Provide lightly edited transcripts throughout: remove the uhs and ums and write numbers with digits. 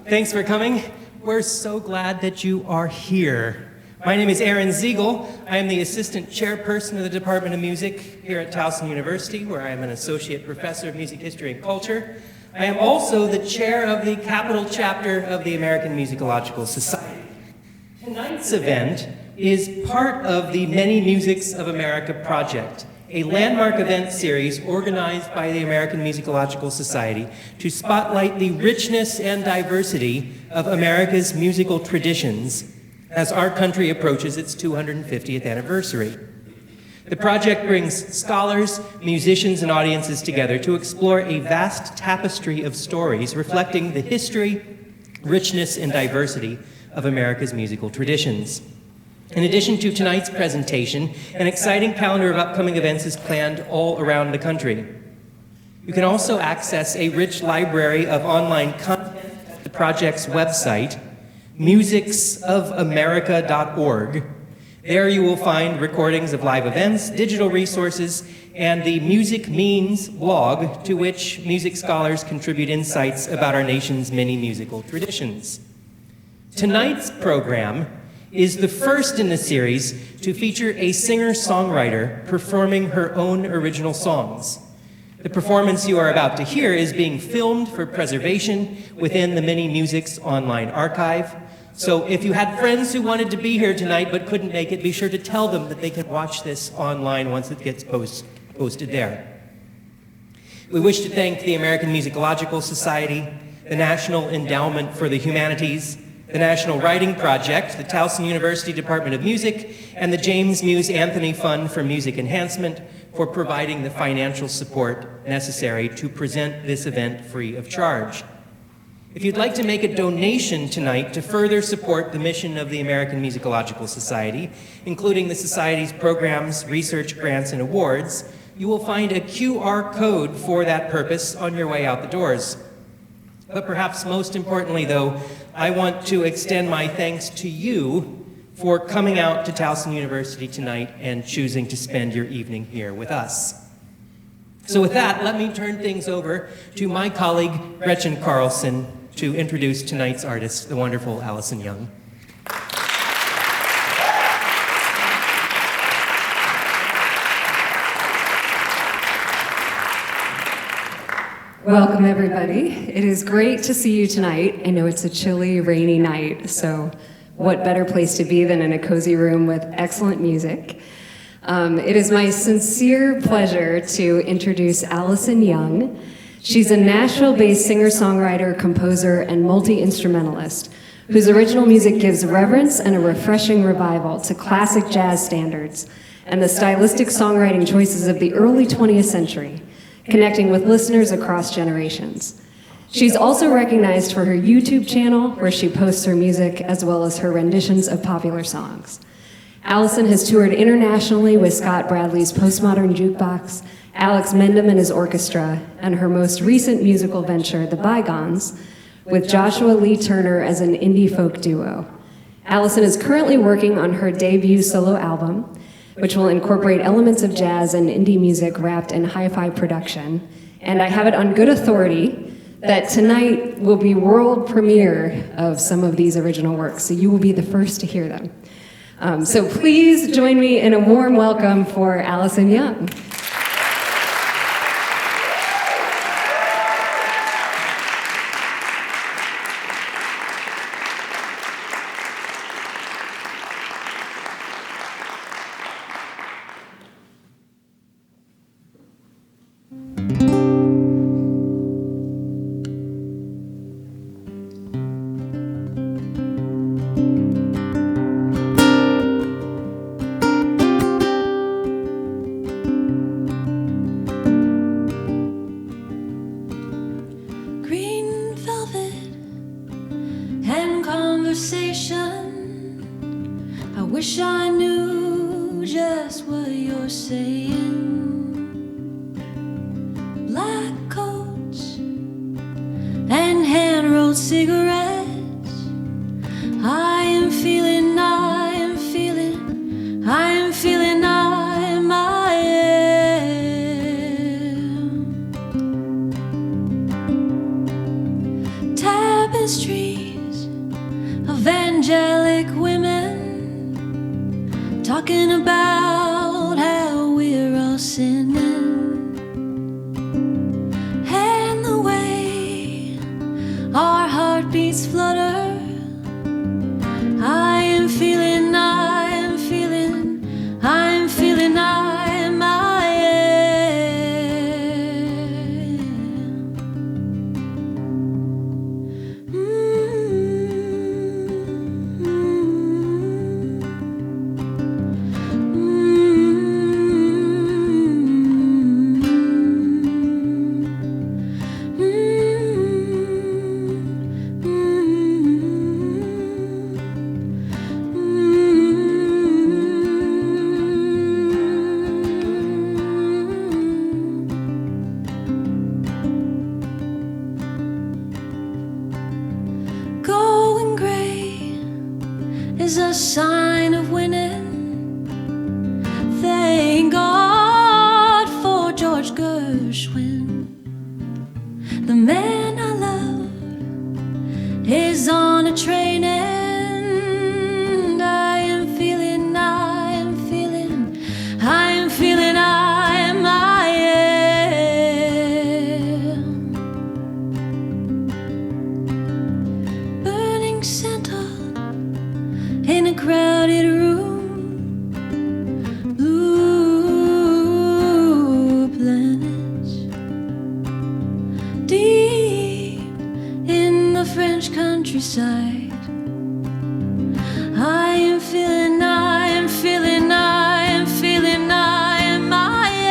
Thanks for coming. We're so glad that you are here. My name is Ziegel. I am the assistant chairperson of the Department of Music here at Towson University, where I am an associate professor of music history and culture. I am also the chair of the Capital Chapter of the American Musicological Society. Tonight's event is part of the Many Musics of America project, a landmark event series organized by the American Musicological Society to spotlight the richness and diversity of America's musical traditions as our country approaches its 250th anniversary. The project brings scholars, musicians, and audiences together to explore a vast tapestry of stories reflecting the history, richness, and diversity of America's musical traditions. In addition to tonight's presentation, an exciting calendar of upcoming events is planned all around the country. You can also access a rich library of online content at the project's website, musicsofamerica.org. There you will find recordings of live events, digital resources, and the Music Means blog, to which music scholars contribute insights about our nation's many musical traditions. Tonight's program is the first in the series to feature a singer-songwriter performing her own original songs. The performance you are about to hear is being filmed for preservation within the Many Musics online archive. So if you had friends who wanted to be here tonight but couldn't make it, be sure to tell them that they can watch this online once it gets posted there. We wish to thank the American Musicological Society, the National Endowment for the Humanities, the National Writing Project, the Towson University Department of Music, and the James Muse Anthony Fund for Music Enhancement for providing the financial support necessary to present this event free of charge. If you'd like to make a donation tonight to further support the mission of the American Musicological Society, including the Society's programs, research grants, and awards, you will find a QR code for that purpose on your way out the doors. But perhaps most importantly, though, I want to extend my thanks to you for coming out to Towson University tonight and choosing to spend your evening here with us. So with that, let me turn things over to my colleague, Gretchen Carlson, to introduce tonight's artist, the wonderful Allison Young. Welcome, everybody. It is great to see you tonight. I know it's a chilly, rainy night, so what better place to be than in a cozy room with excellent music. It is my sincere pleasure to introduce Allison Young. She's a Nashville-based singer-songwriter, composer, and multi-instrumentalist whose original music gives reverence and a refreshing revival to classic jazz standards and the stylistic songwriting choices of the early 20th century, connecting with listeners across generations. She's also recognized for her YouTube channel, where she posts her music as well as her renditions of popular songs. Allison has toured internationally with Scott Bradley's Postmodern Jukebox, Alex Mendham and his orchestra, and her most recent musical venture, the Bygones, with Joshua Lee Turner as an indie folk duo. Allison is currently working on her debut solo album, which will incorporate elements of jazz and indie music wrapped in hi-fi production. And I have it on good authority that tonight will be world premiere of some of these original works, so you will be the first to hear them. So please join me in a warm welcome for Allison Young. Tapestry trees of angelic women talking about how we're all sinning, and the way our heartbeats flutter. I am feeling, I am feeling, I'm feeling, I am, I is a sign of winning. Thank God for George Gershwin. The man I love is on a train and I am feeling, I am feeling, I am feeling, I am, I am. Burning center in a crowded room, blue planets, deep in the French countryside. I am feeling, I am feeling, I am feeling, I am, I am.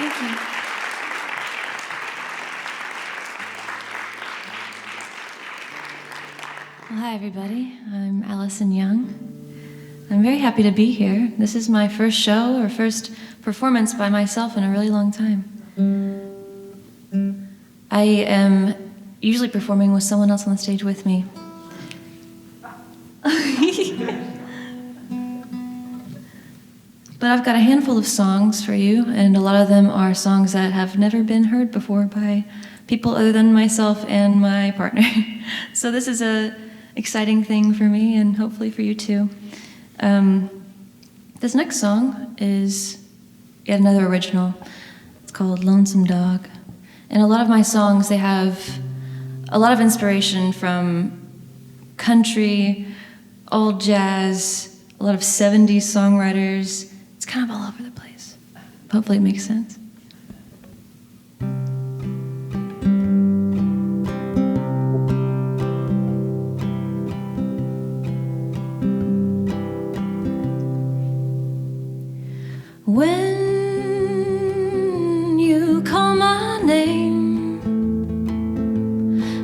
Thank you. Well, hi, everybody. I'm Allison Young. I'm very happy to be here. This is my first show or first performance by myself in a really long time. I am usually performing with someone else on the stage with me. But I've got a handful of songs for you, and a lot of them are songs that have never been heard before by people other than myself and my partner. So this is a exciting thing for me, and hopefully for you too. This next song is yet another original. It's called Lonesome Dog. And a lot of my songs, they have a lot of inspiration from country, old jazz, a lot of 70s songwriters. It's kind of all over the place. Hopefully it makes sense. When you call my name,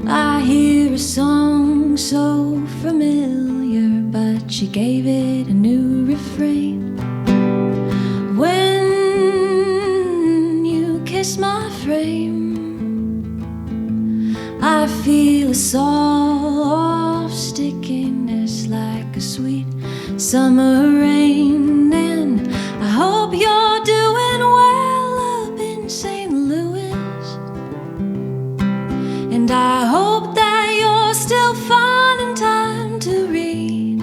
I hear a song so familiar, but she gave it a new refrain. When you kiss my frame, I feel a soft stickiness like a sweet summer rain, and I hope you're doing well up in St. Louis, and I hope that you're still finding time to read,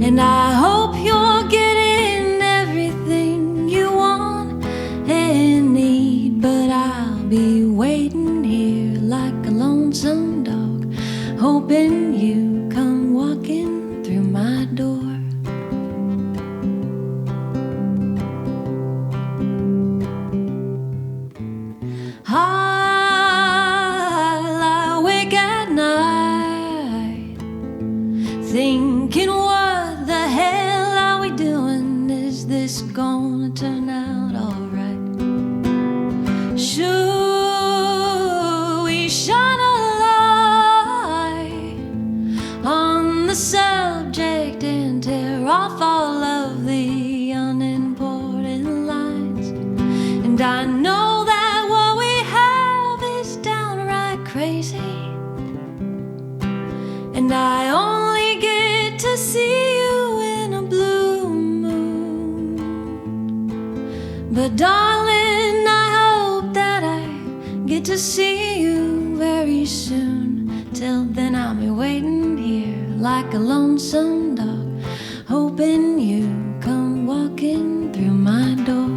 and I hope you're getting everything you want and need, but I'll be waiting here like a lonesome dog, hoping you come walking through my door. I'll lie awake at night, thinking what the hell are we doing? Is this gonna turn out alright? Should we shine a light on the subject and tear off all But darling, I hope that I get to see you very soon. Till then I'll be waiting here like a lonesome dog, hoping you come walking through my door.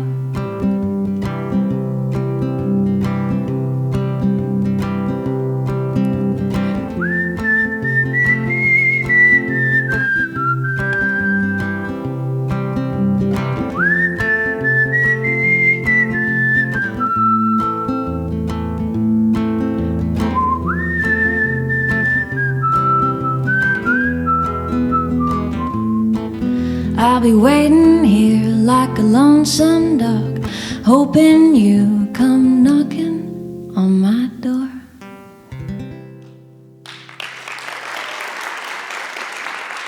I'll be waiting here like a lonesome dog, hoping you come knocking on my door.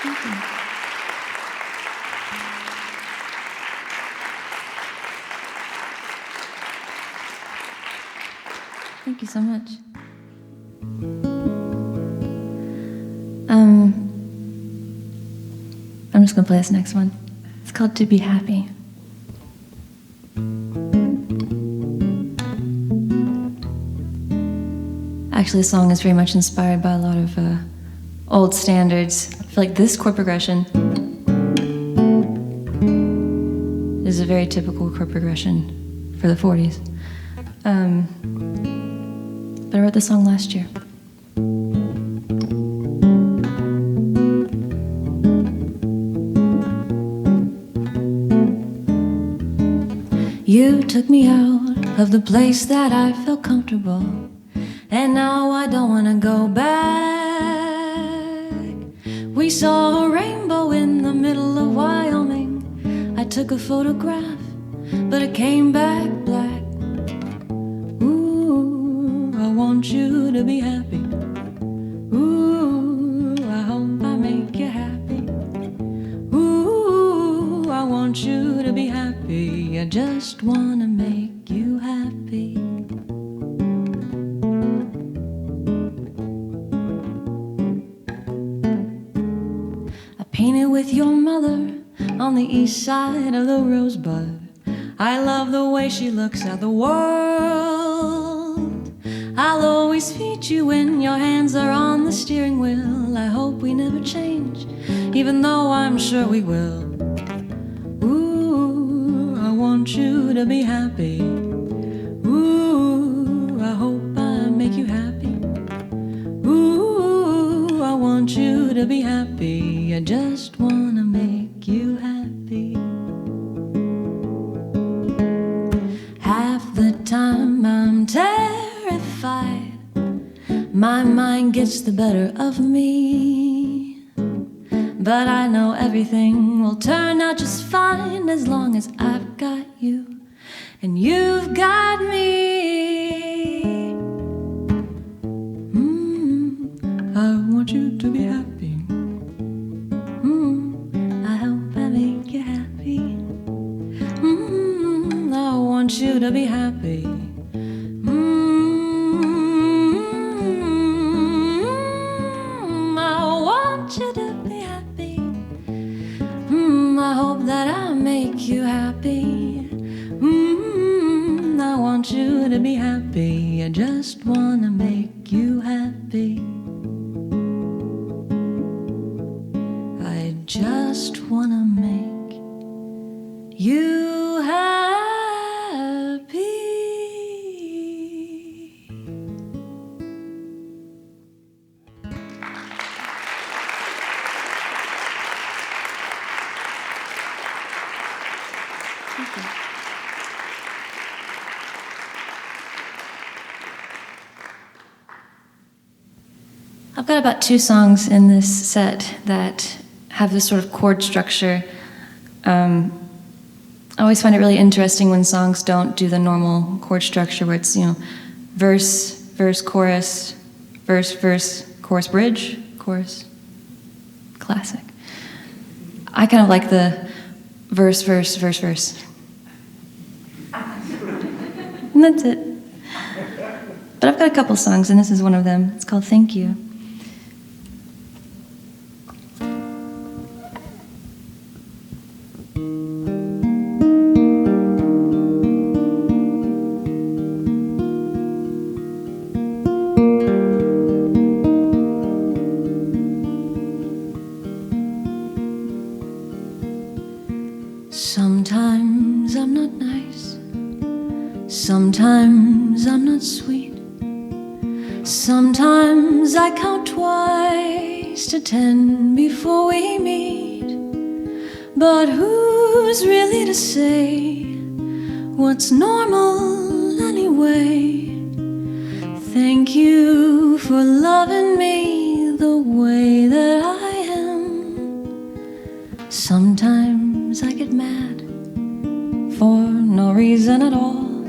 Thank you. Thank you so much. I'm just going to play this next one. It's called To Be Happy. Actually, the song is very much inspired by a lot of old standards. I feel like this chord progression is a very typical chord progression for the 40s. But I wrote this song last year. You took me out of the place that I felt comfortable, and now I don't want to go back. We saw a rainbow in the middle of Wyoming. I took a photograph, but it came back black. Ooh, I want you to be happy. Ooh, I hope I make you happy. Ooh, I want you to be happy. I just want to make you happy. I painted with your mother on the east side of the Rosebud. I love the way she looks at the world. I'll always feed you when your hands are on the steering wheel. I hope we never change, even though I'm sure we will. Ooh, I want you to be happy. Ooh, I hope I make you happy. Ooh, I want you to be happy. I just want to make you happy. Half the time I'm terrified. My mind gets the better of me. But I know everything will turn out just fine as long as I've got you and you've got me. I want you to be happy. I hope I make you happy. I want you to be happy. I want you to be happy. I hope that I make you happy. I want you to be happy. I just want to make you happy. I just want to make you happy. I've got about 2 songs in this set that have this sort of chord structure. I always find it really interesting when songs don't do the normal chord structure where it's, verse, verse, chorus, verse, verse, chorus, bridge, chorus. Classic. I kind of like the verse, verse, verse, verse. And that's it. But I've got a couple songs, and this is one of them. It's called Thank You. Sometimes I'm not nice, sometimes I'm not sweet, sometimes I count twice to 10 before we meet. But who's really to say what's normal anyway? Thank you for loving me the way that I am. Sometimes I get mad for no reason at all,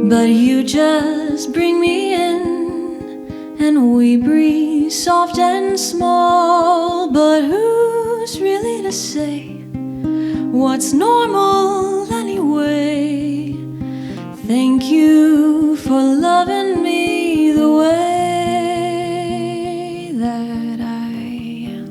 but you just bring me in and we breathe soft and small. But who's really to say what's normal anyway? Thank you for loving me the way that I am.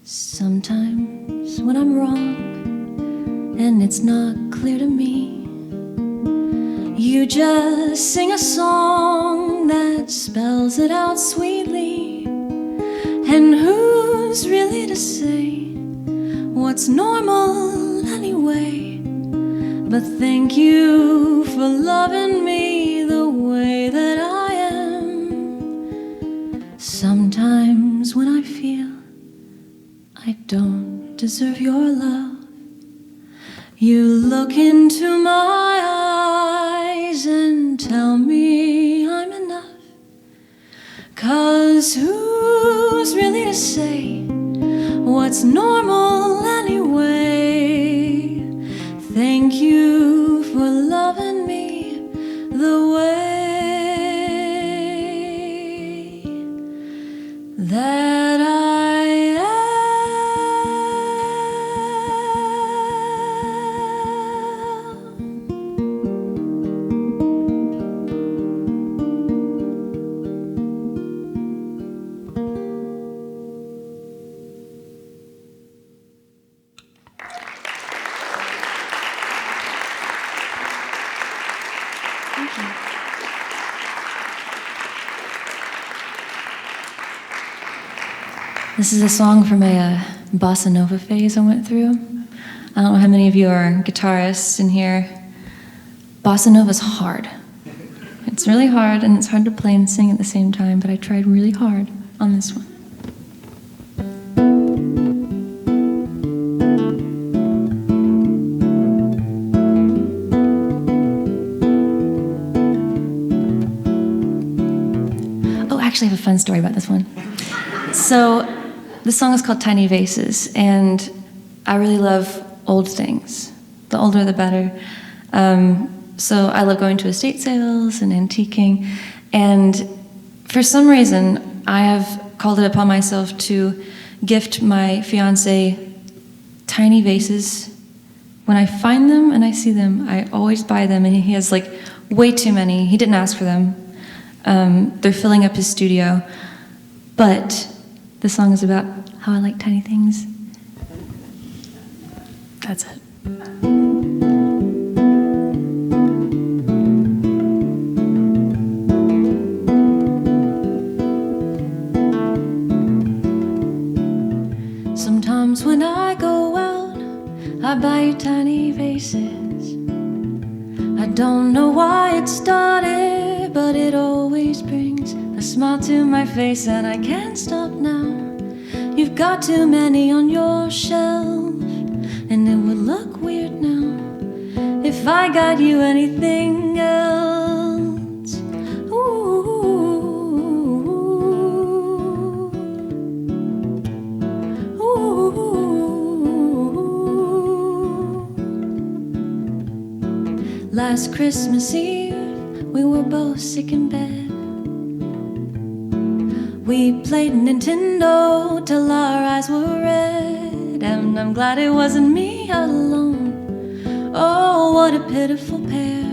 Sometimes when I'm wrong and it's not clear to me, you just sing a song that spells it out sweetly. And who's really to say what's normal anyway? But thank you for loving me the way that I am. Sometimes when I feel I don't deserve your love, you look into my eyes and tell me I'm enough. 'Cause who's really to say what's normal anyway? Thank you for loving me the way that I am. This is a song from a Bossa Nova phase I went through. I don't know how many of you are guitarists in here. Bossa Nova's hard. It's really hard, and it's hard to play and sing at the same time, but I tried really hard on this one. Oh, actually, I have a fun story about this one. So, the song is called Tiny Vases, and I really love old things. The older, the better. So I love going to estate sales and antiquing, and for some reason, I have called it upon myself to gift my fiancé tiny vases. When I find them and I see them, I always buy them, and he has like way too many. He didn't ask for them. They're filling up his studio, but the song is about how I like tiny things. That's it. Sometimes when I go out, I buy tiny vases. I don't know why it started, but it always brings a smile to my face, and I can't stop now. You've got too many on your shelf, and it would look weird now if I got you anything else. last Christmas Eve, we were both sick in bed. We played Nintendo till our eyes were red, and I'm glad it wasn't me alone. Oh, what a pitiful pair.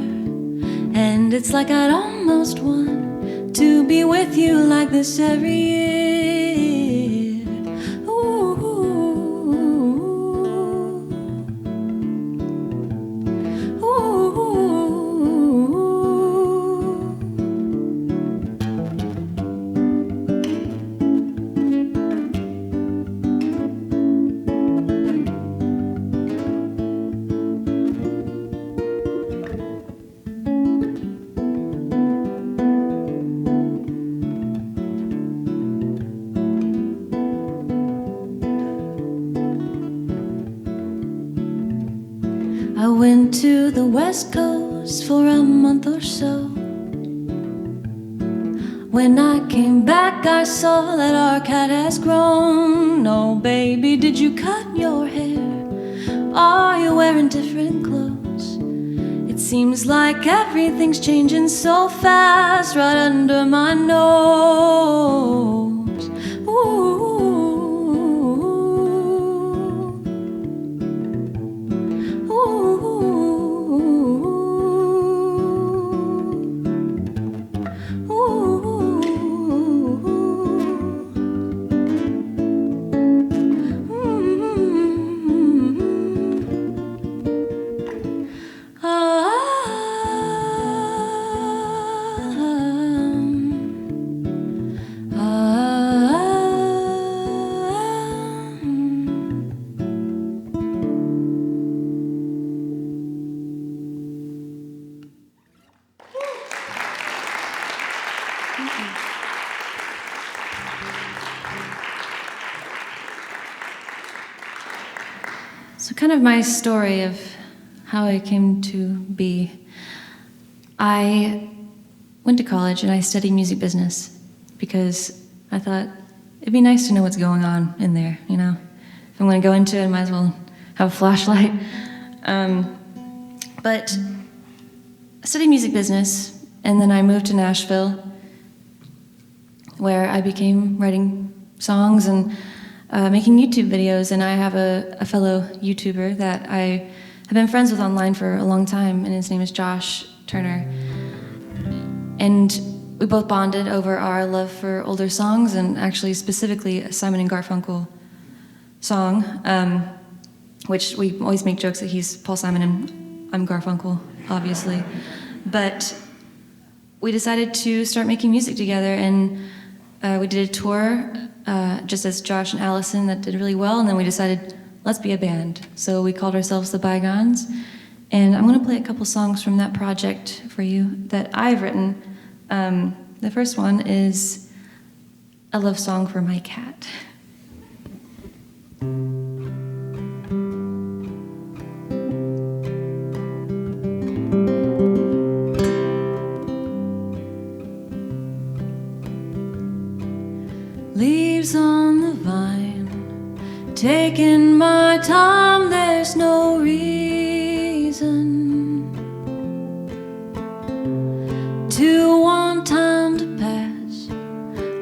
And it's like I'd almost want to be with you like this every year. Ooh. Ooh. I went to the West Coast for a month or so. When I came back, I saw that our cat has grown. Oh, baby, did you cut your hair? Are you wearing different clothes? It seems like everything's changing so fast right under my nose. Ooh. So kind of my story of how I came to be. I went to college and I studied music business because I thought it'd be nice to know what's going on in there, you know? If I'm going to go into it, I might as well have a flashlight. But I studied music business, and then I moved to Nashville, where I began writing songs and making YouTube videos. And I have a fellow YouTuber that I have been friends with online for a long time, and his name is Josh Turner. And we both bonded over our love for older songs, and actually specifically a Simon and Garfunkel song, which we always make jokes that he's Paul Simon and I'm Garfunkel, obviously. But we decided to start making music together, and we did a tour just as Josh and Allison that did really well, and then we decided, let's be a band. So we called ourselves the Bygones, and I'm going to play a couple songs from that project for you that I've written. The first one is a love song for my cat. Leaves on the vine, taking my time, there's no reason to want time to pass.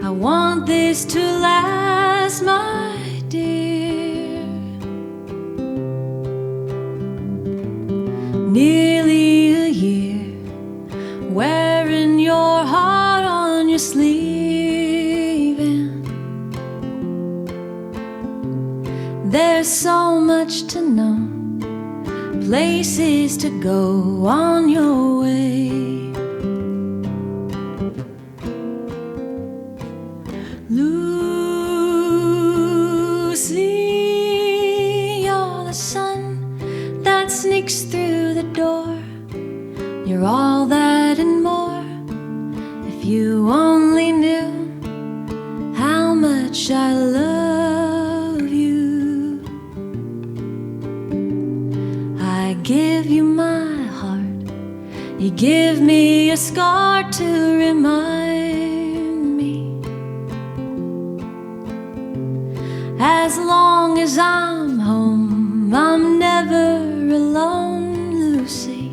I want this to last, my dear. Nearly a year, wearing your heart on your sleeve, and there's so much to know, places to go on your way. Lucy, you're the sun that sneaks through the door. You're all that and more. If you only knew how much I love you. I give you my heart, you give me a scar to remind me. As long as I'm home, I'm never alone, Lucy.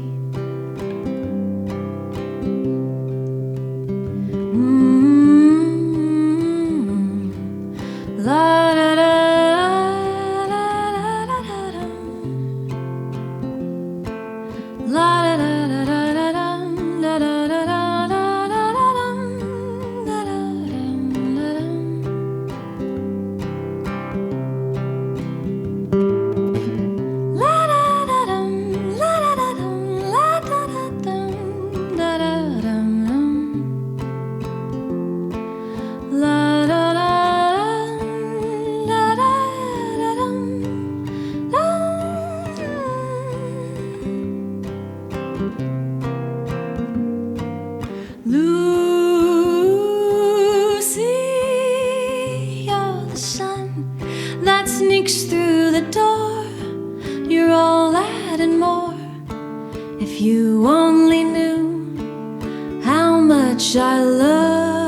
only knew how much I love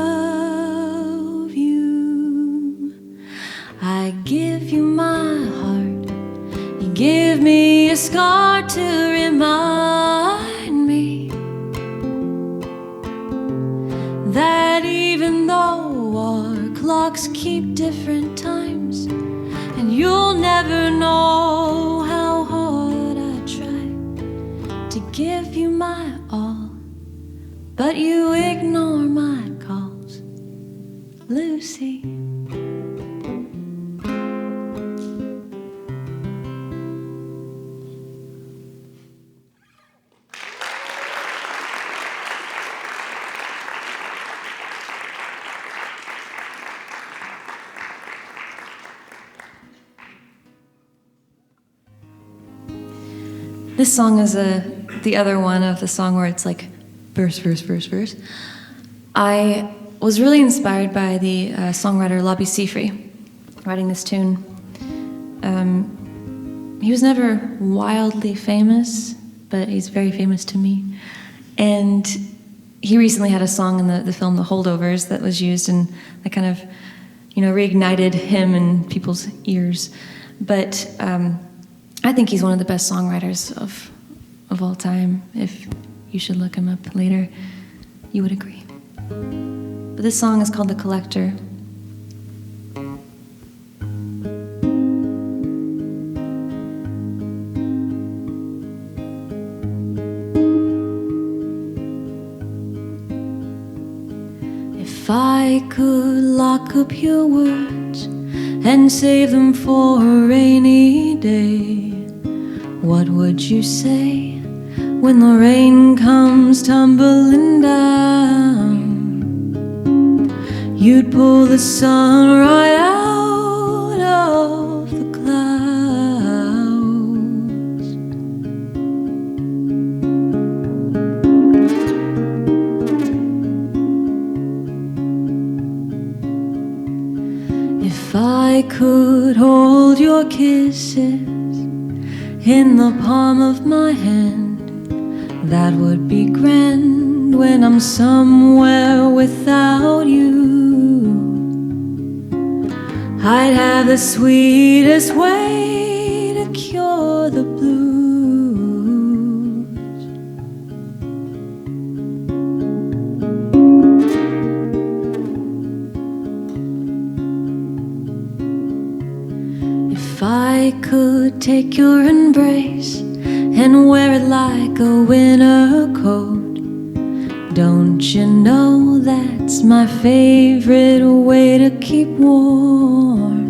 you. I give you my heart, you give me a scar to remind me that even though our clocks keep different times, and you'll never know how hard I try to give you my all, but you ignore my calls, Lucy. This song is the other one of the song where it's like verse, verse, verse, verse. I was really inspired by the songwriter Robbie writing this tune. He was never wildly famous, but he's very famous to me. And he recently had a song in the film The Holdovers that was used, and that kind of, reignited him in people's ears. But I think he's one of the best songwriters of all time. If you should look him up later, you would agree. But this song is called The Collector. If I could lock up your words and save them for a rainy day, what would you say when the rain comes tumbling down? You'd pull the sun right out of the clouds. If I could hold your kisses in the palm of my hand, that would be grand when I'm somewhere without you. I'd have the sweetest way to cure the blues. If I could take your embrace and wear it like a winter coat, don't you know that's my favorite way to keep warm?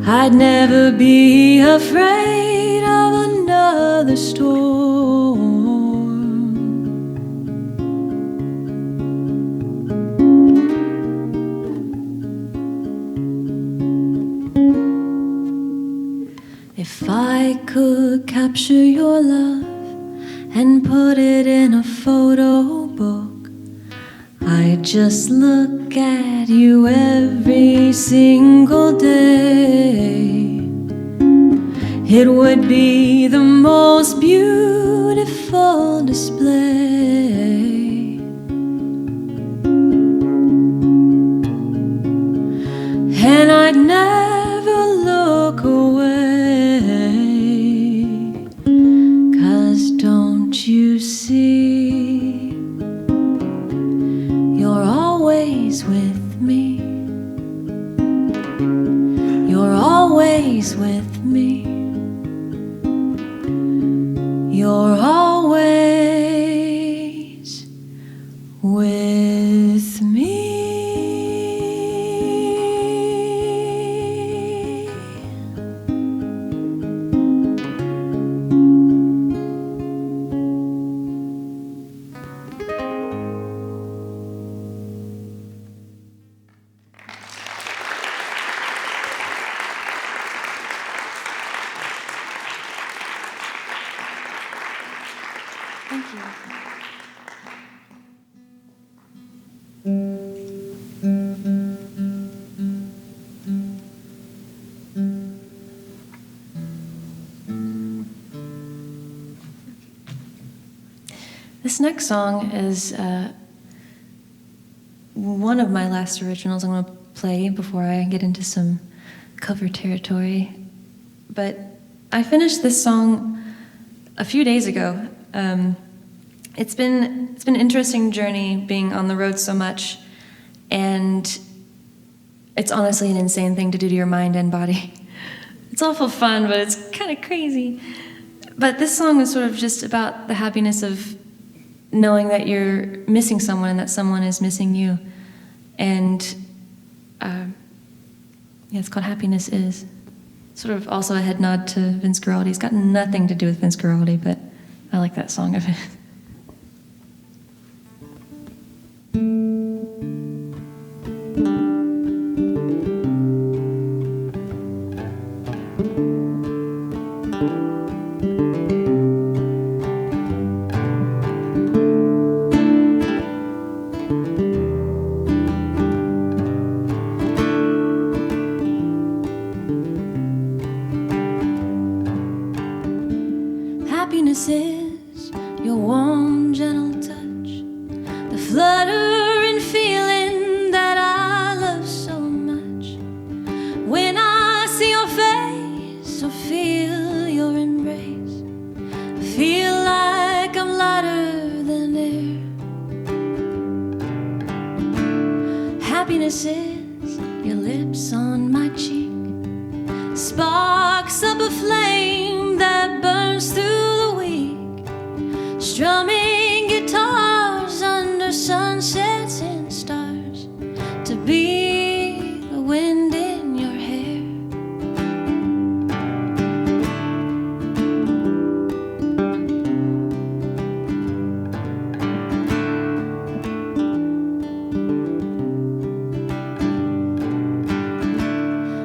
I'd never be afraid of another storm. If I could capture your love and put it in a photo book, I'd just look at you every single day. It would be the most beautiful display. And I'd never look away, 'cause don't you see, you're always with me. You're always with me. You're always with me. Thank you. This next song is one of my last originals I'm going to play before I get into some cover territory. But I finished this song a few days ago. It's been an interesting journey being on the road so much, and it's honestly an insane thing to do to your mind and body. It's awful fun, but it's kind of crazy. But this song is sort of just about the happiness of knowing that you're missing someone and that someone is missing you. And it's called Happiness Is. Sort of also a head nod to Vince Guaraldi. It's got nothing to do with Vince Guaraldi, but I like that song of his. Happiness is your warm, gentle touch, the fluttering feeling that I love so much. When I see your face or feel your embrace, I feel like I'm lighter than air. Happiness is your lips on my cheek, sparks up a flame that burns through the week, strumming guitars under sunsets and stars, to be the wind in your hair.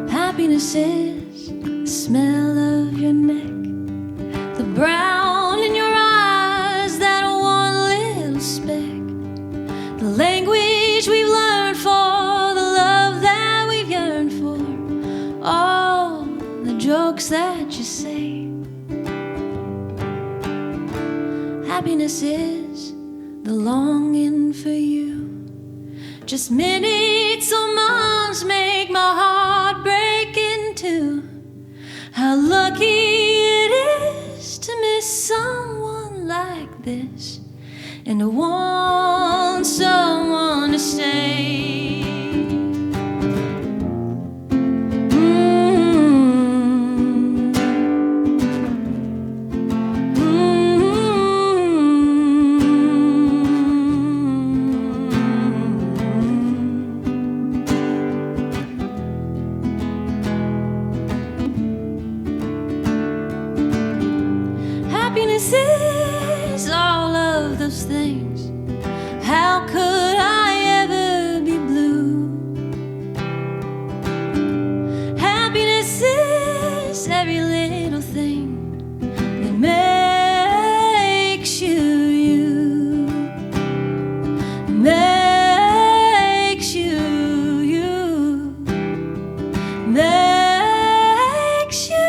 Happiness is the smell of your neck, the brown in your eyes, that one little speck, the language we've learned for, the love that we've yearned for, all the jokes that you say. Happiness is the longing for you. Just minutes or months make my heart break in two. How lucky it is to miss someone like this, and to want someone to stay. Happiness is all of those things. How could I ever be blue? Happiness is every little thing that makes you you, makes you you, makes you you.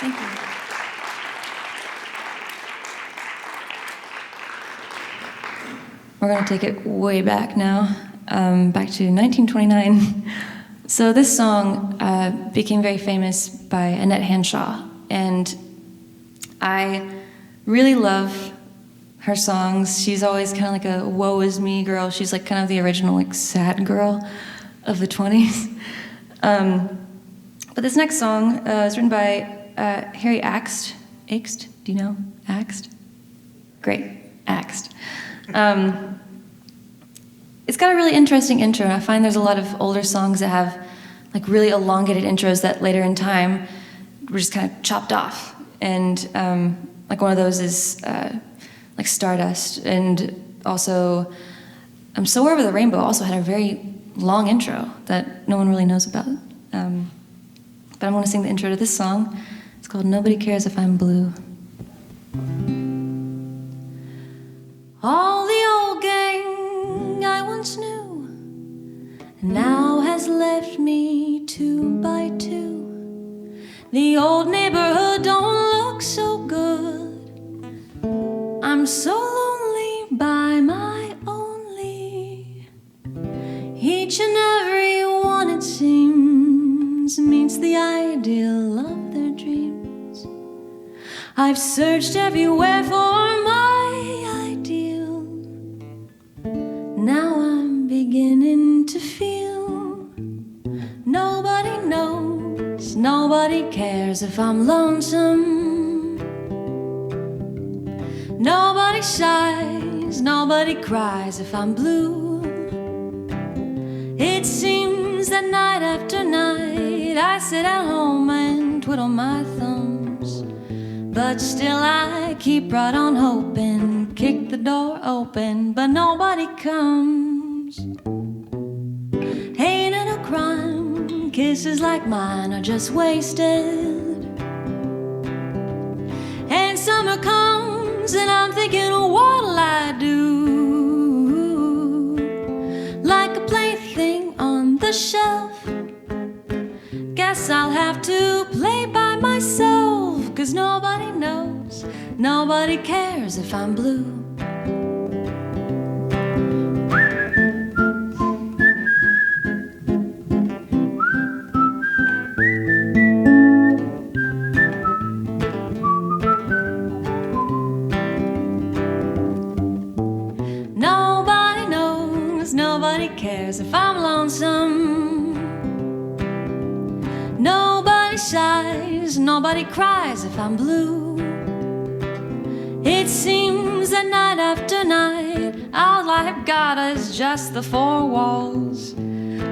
Thank you. We're going to take it way back now, back to 1929. So this song became very famous by Annette Hanshaw, and I really love her songs. She's always kind of like a woe is me girl. She's like kind of the original like sad girl of the 20s. But this next song is written by Harry Akst. Akst? Do you know Akst? Great, Akst. It's got a really interesting intro, and I find there's a lot of older songs that have like really elongated intros that later in time were just kind of chopped off. And like one of those is like Stardust, and also So Over the Rainbow also had a very long intro that no one really knows about. But I'm going to sing the intro to this song. It's called Nobody Cares If I'm Blue. I'm so lonely by my only. Each and every one, it seems, meets the ideal of their dreams. I've searched everywhere for my ideal. Now I'm beginning to feel nobody knows, nobody cares if I'm lonesome. Nobody sighs, nobody cries if I'm blue. It seems that night after night I sit at home and twiddle my thumbs, but still I keep right on hoping, kick the door open, but nobody comes. Ain't it a crime? Kisses like mine are just wasted. And summer comes and I'm thinking, what'll I do? Like a plaything on the shelf, guess I'll have to play by myself, 'cause nobody knows, nobody cares if I'm blue. Nobody knows, nobody cares if I'm lonesome. Nobody sighs, nobody cries if I'm blue. It seems that night after night all I've got is just the four walls,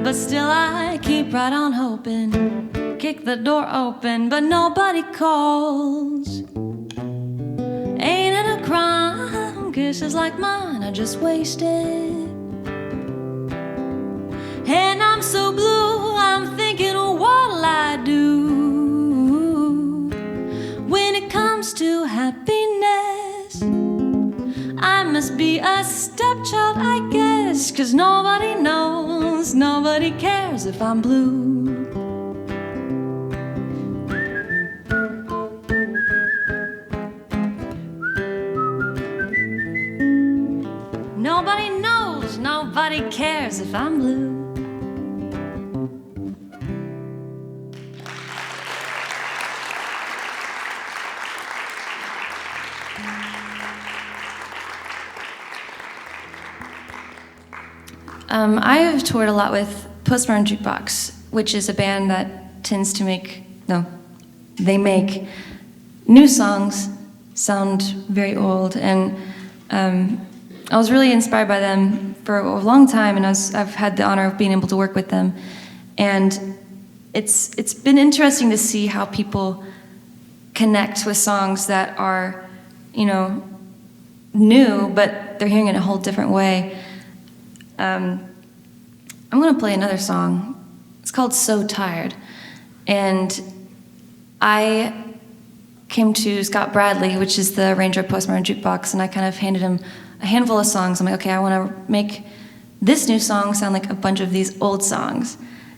but still I keep right on hoping, kick the door open, but nobody calls. Ain't it a crime? Kisses like mine are just wasted. And I'm so blue, I'm thinking, what'll I do? When it comes to happiness, I must be a stepchild, I guess, 'cause nobody knows, nobody cares if I'm blue. Nobody knows, nobody cares if I'm blue. I have toured a lot with Postmodern Jukebox, which is a band that tends to make new songs sound very old, and I was really inspired by them for a long time, and I've had the honor of being able to work with them, and it's been interesting to see how people connect with songs that are, new, but they're hearing it in a whole different way. I'm going to play another song. It's called So Tired. And I came to Scott Bradley, which is the arranger of Postmodern Jukebox, and I kind of handed him a handful of songs. I'm like, okay, I want to make this new song sound like a bunch of these old songs.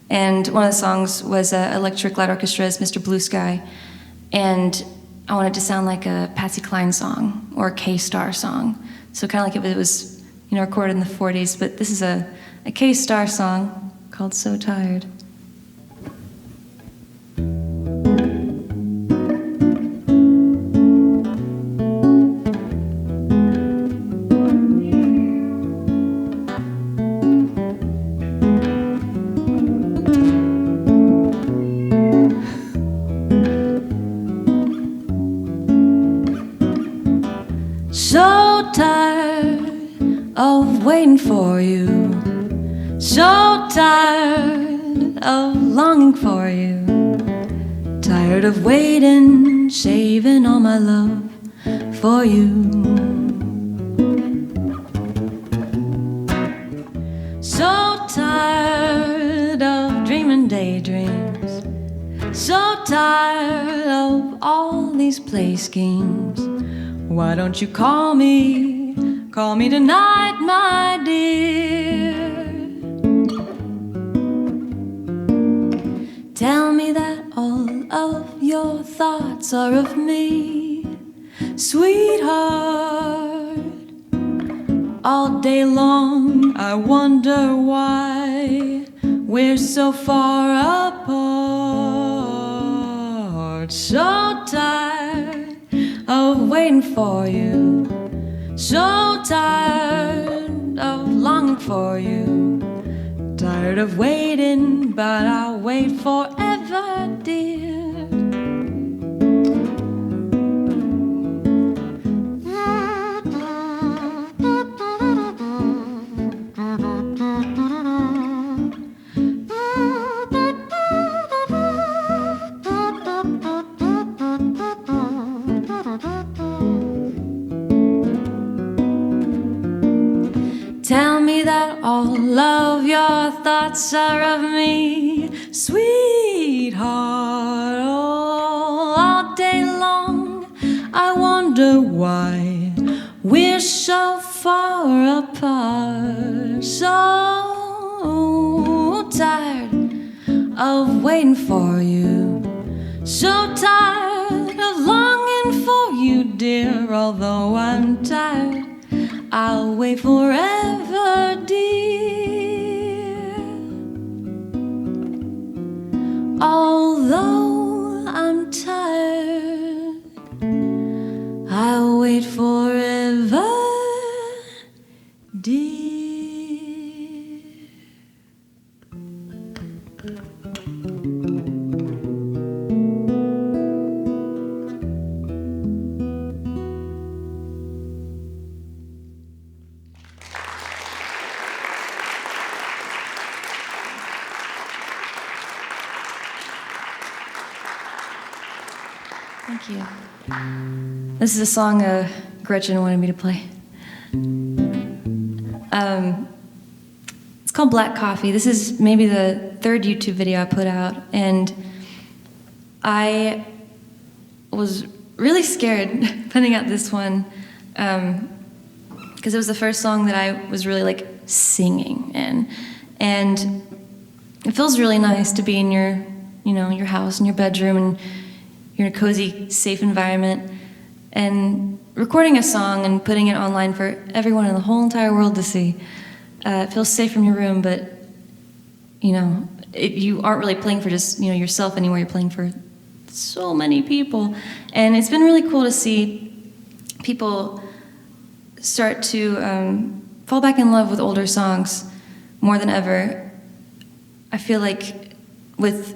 And one of the songs was Electric Light Orchestra's Mr. Blue Sky. And I wanted to sound like a Patsy Cline song or a K-Starr song. So kind of like if it was recorded in the 40s, but this is a K-Starr song called So Tired. So tired of waiting for you, so tired of longing for you, tired of waiting, saving all my love for you. So tired of dreaming daydreams, so tired of all these play schemes. Why don't you call me tonight, my dear? Tell me that all of your thoughts are of me, sweetheart. All day long I wonder why we're so far apart. So tired of waiting for you, so tired of longing for you. Tired of waiting, but I'll wait forever, dear. Tell me that all of your thoughts are of me, sweetheart. Oh, all day long I wonder why we're so far apart. So tired of waiting for you, so tired of longing for you, dear. Although I'm tired, I'll wait forever, dear. Although I'm tired, I'll wait forever, dear. Thank you. This is a song Gretchen wanted me to play. It's called Black Coffee. This is maybe the third YouTube video I put out, and I was really scared putting out this one because it was the first song that I was really like singing in, and it feels really nice to be in your, your house, in your bedroom, and you're in a cozy, safe environment, and recording a song and putting it online for everyone in the whole entire world to see. It feels safe from your room, but you aren't really playing for just yourself anymore. You're playing for so many people, and it's been really cool to see people start to fall back in love with older songs more than ever. I feel like with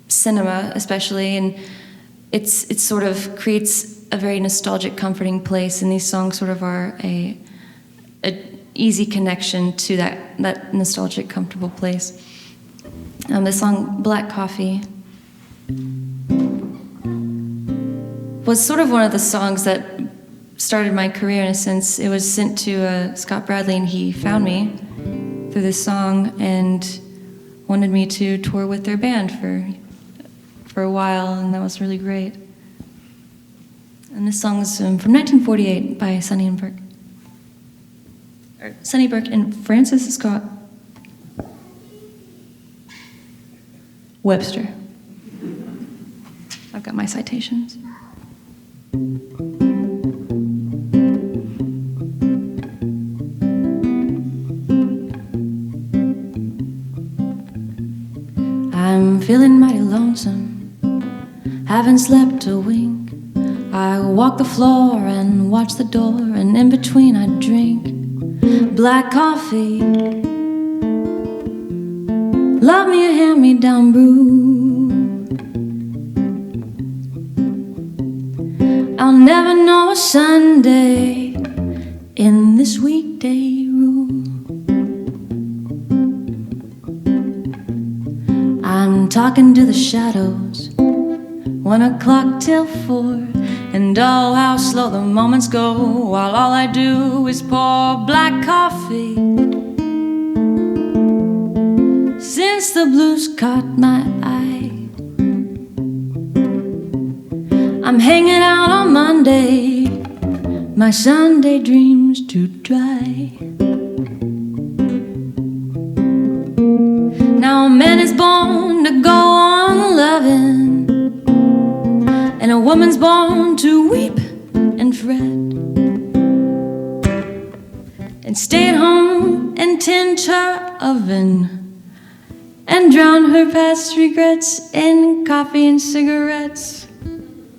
cinema, especially, and it sort of creates a very nostalgic, comforting place, and these songs sort of are a easy connection to that nostalgic, comfortable place. The song Black Coffee was sort of one of the songs that started my career in a sense. It was sent to Scott Bradley, and he found me through this song and wanted me to tour with their band for a while, and that was really great. And this song is from 1948 by Sonny Burke and Francis Scott Webster. I've got my citations. I'm feeling mighty lonesome, haven't slept a wink. I walk the floor and watch the door, and in between I drink black coffee. Love me a hand-me-down brew. I'll never know a Sunday in this weekday room. I'm talking to the shadows, 1 o'clock till 4. And oh, how slow the moments go, while all I do is pour black coffee. Since the blues caught my eye, I'm hanging out on Monday, my Sunday dreams too dry. Now a man is born to go on loving, and a woman's born to weep and fret. and stay at home and tend her oven and drown her past regrets in coffee and cigarettes.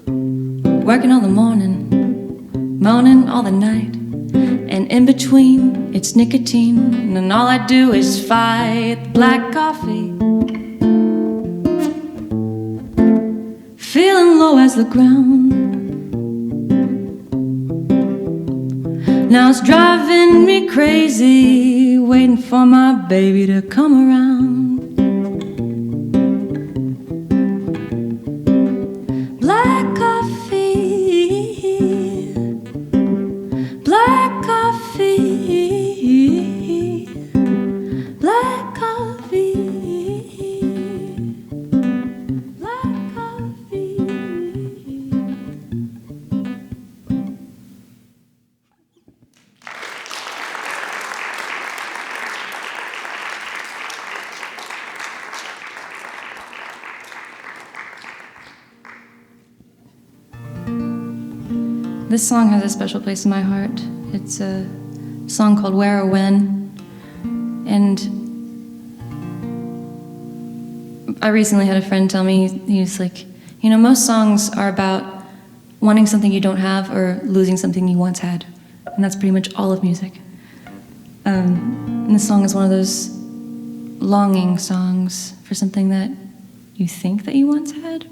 Working all the morning, moaning all the night, and in between it's nicotine, and all I do is fight black coffee. Feeling low as the ground. Now it's driving me crazy, waiting for my baby to come around. Black coffee, black coffee, black coffee, black coffee. This song has a special place in my heart. It's a song called Where or When. And I recently had a friend tell me, he was like, you know, most songs are about wanting something you don't have or losing something you once had. And that's pretty much all of music. And this song is one of those longing songs for something that you think that you once had.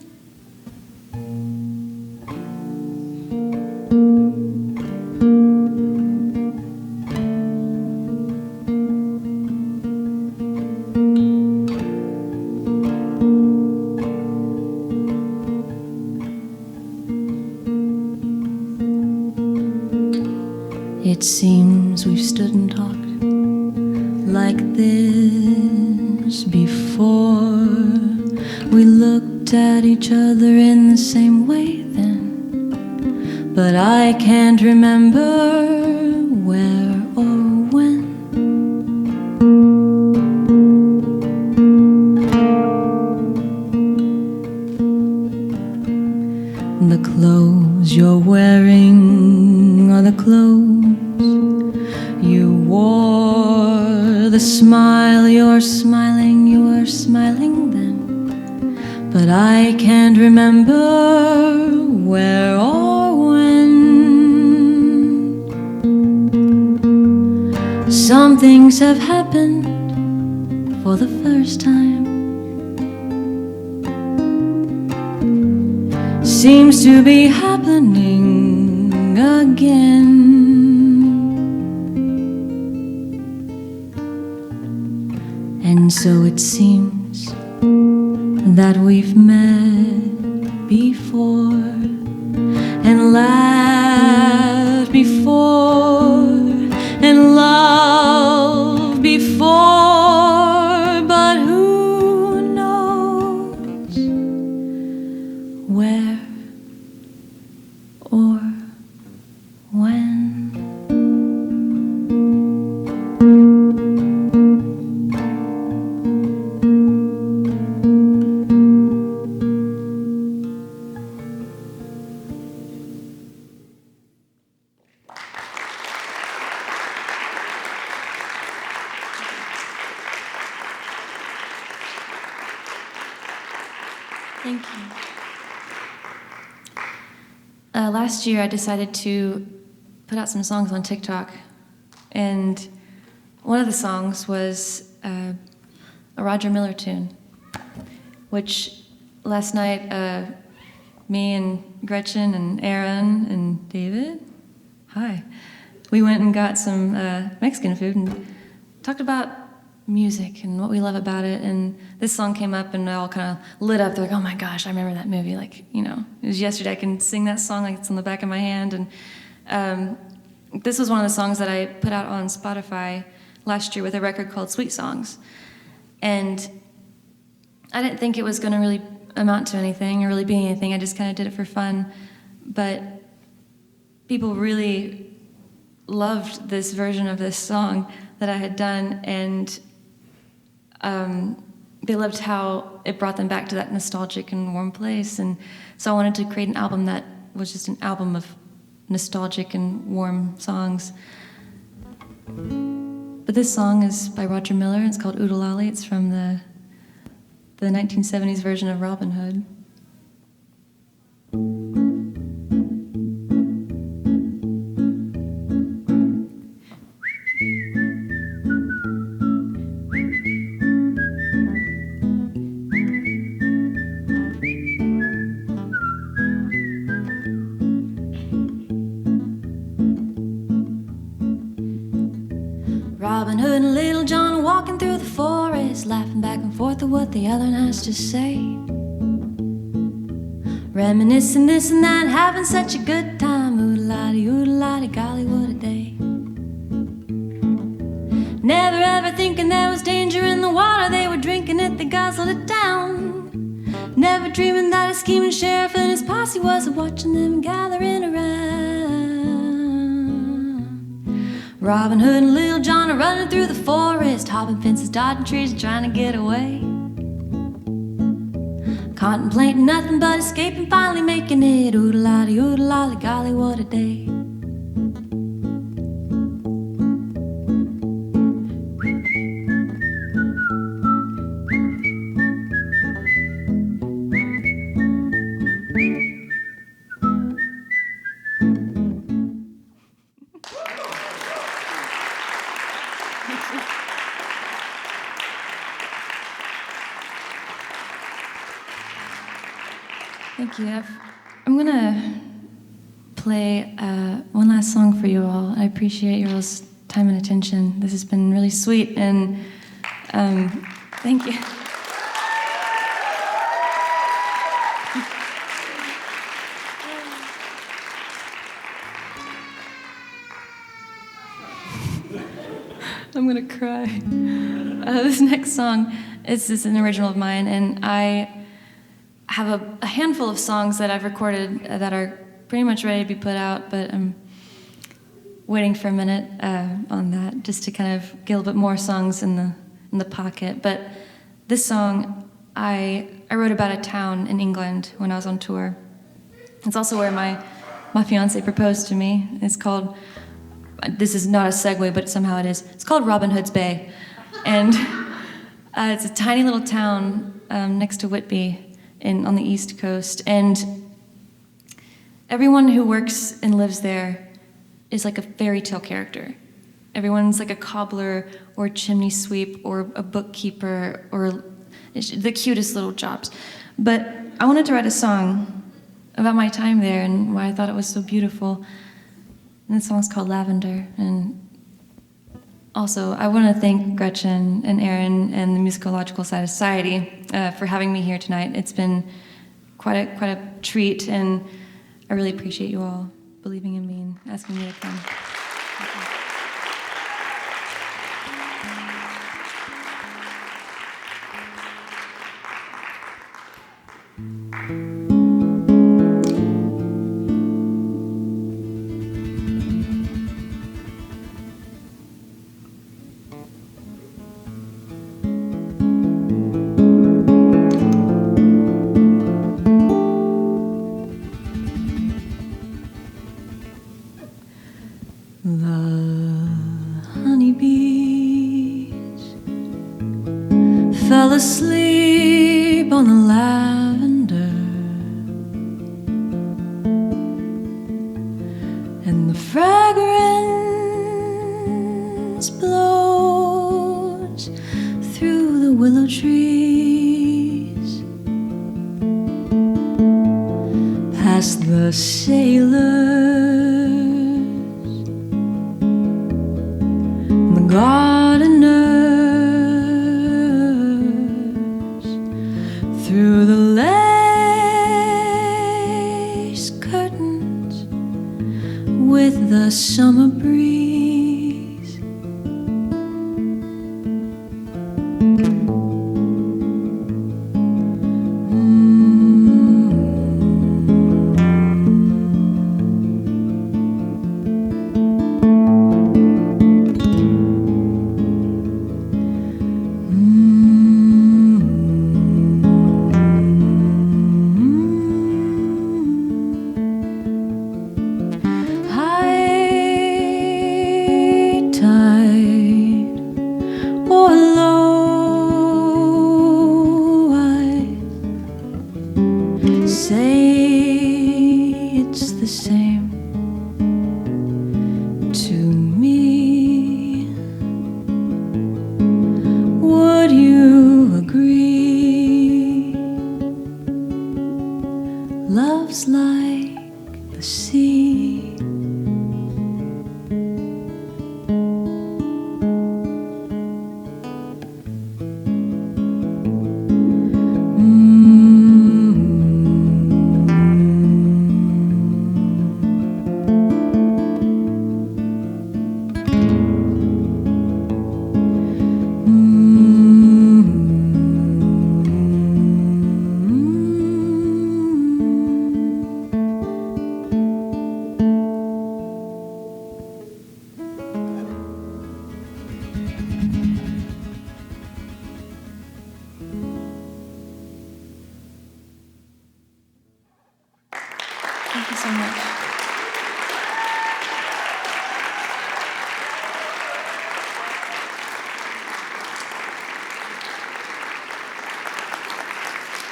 It seems we've stood and talked like this before. We looked at each other in the same way then, but I can't remember where or when. The clothes you're wearing are the clothes you wore, the smile you're smiling, you were smiling then, but I can't remember where or when. Some things have happened for the first time. Seems to be happening again. And so it seems that we've met before and laughed before and loved before, but who knows where or when. Thank you. Last year I decided to put out some songs on TikTok, and one of the songs was a Roger Miller tune, which last night me and Gretchen and Aaron and David, hi, we went and got some Mexican food and talked about music and what we love about it, and this song came up and it all kind of lit up. They're like, oh my gosh, I remember that movie, like, you know, it was yesterday. I can sing that song like it's on the back of my hand. And this was one of the songs that I put out on Spotify last year with a record called Sweet Songs, and I didn't think it was going to really amount to anything or really be anything. I just kind of did it for fun, but people really loved this version of this song that I had done, and they loved how it brought them back to that nostalgic and warm place. And so I wanted to create an album that was just an album of nostalgic and warm songs. But this song is by Roger Miller. It's called Oo-De-Lally. It's from the 1970s version of Robin Hood. Robin Hood and Little John are walking through the forest, laughing back and forth at what the other has to say. Reminiscing this and that, having such a good time. Oo-De-Lally, oo-De-Lally, golly, what a day. Never ever thinking there was danger in the water. They were drinking it, they guzzled it down. Never dreaming that a scheming sheriff and his posse was watching them gathering around. Robin Hood and Little John are running through the forest, hopping fences, dodging trees, trying to get away. Contemplating nothing but escaping, finally making it. Oo-De-Lally, oo-De-Lally, golly, what a day. Thank you. I'm gonna play one last song for you all. I appreciate your all's time and attention. This has been really sweet, and thank you. I'm gonna cry. This next song is an original of mine, and I have a handful of songs that I've recorded that are pretty much ready to be put out, but I'm waiting for a minute on that, just to kind of get a little bit more songs in the pocket. But this song, I wrote about a town in England when I was on tour. It's also where my fiance proposed to me. It's called, this is not a segue, but somehow it is. It's called Robin Hood's Bay. And it's a tiny little town next to Whitby on the East Coast. And everyone who works and lives there is like a fairy tale character. Everyone's like a cobbler or a chimney sweep or a bookkeeper or the cutest little jobs. But I wanted to write a song about my time there and why I thought it was so beautiful. And the song's called Lavender. And also, I want to thank Gretchen and Aaron and the Musicological Society for having me here tonight. It's been quite a treat, and I really appreciate you all believing in me and asking me to come. Fell asleep on the lavender, and the fragrance blows through the willow trees, past the sailors, the gardeners, through the lace curtains with the summer breeze.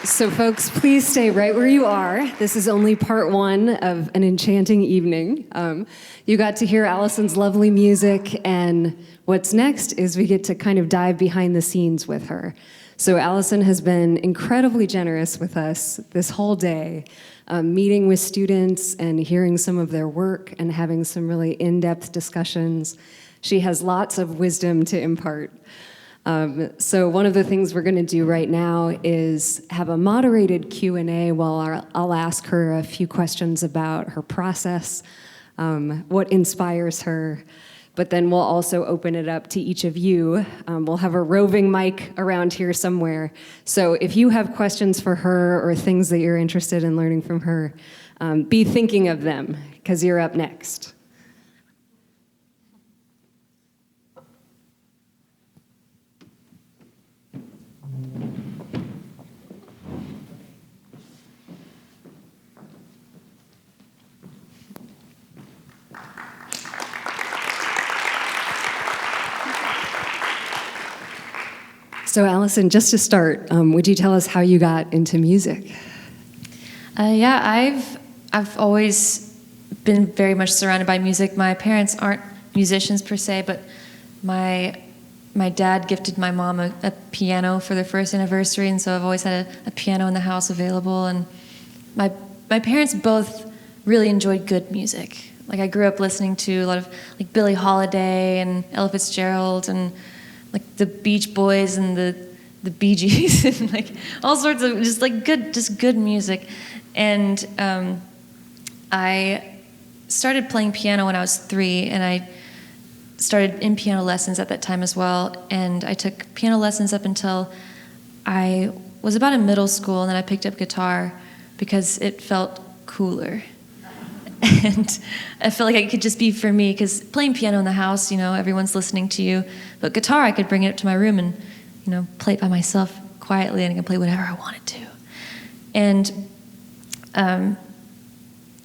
So folks, please stay right where you are. This is only part one of an enchanting evening. You got to hear Allison's lovely music, and what's next is we get to kind of dive behind the scenes with her. So Allison has been incredibly generous with us this whole day, meeting with students and hearing some of their work and having some really in-depth discussions. She has lots of wisdom to impart. So one of the things we're going to do right now is have a moderated Q&A while I'll ask her a few questions about her process, what inspires her, but then we'll also open it up to each of you. We'll have a roving mic around here somewhere. So if you have questions for her or things that you're interested in learning from her, be thinking of them, because you're up next. So Allison, just to start, would you tell us how you got into music? Yeah, I've always been very much surrounded by music. My parents aren't musicians per se, but my dad gifted my mom a piano for their first anniversary, and so I've always had a piano in the house available. And my parents both really enjoyed good music. Like I grew up listening to a lot of like Billie Holiday and Ella Fitzgerald and like the Beach Boys and the Bee Gees and like all sorts of just good music. And I started playing piano when I was 3, and I started in piano lessons at that time as well. And I took piano lessons up until I was about in middle school, and then I picked up guitar because it felt cooler. And I felt like it could just be for me, because playing piano in the house, everyone's listening to you. But guitar, I could bring it up to my room and, play it by myself quietly, and I can play whatever I wanted to. And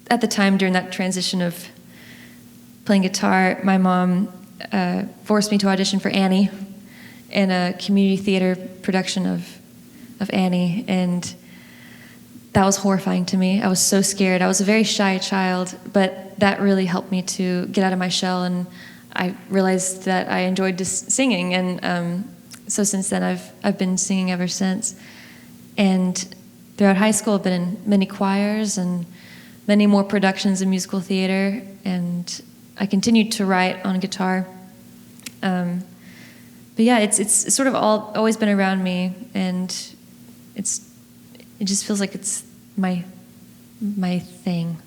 at the time, during that transition of playing guitar, my mom forced me to audition for Annie in a community theater production of Annie, and that was horrifying to me. I was so scared. I was a very shy child, but that really helped me to get out of my shell, and I realized that I enjoyed just singing, and so since then I've been singing ever since. And throughout high school I've been in many choirs and many more productions in musical theater, and I continued to write on guitar. But yeah, it's sort of always been around me, and it just feels like it's my thing.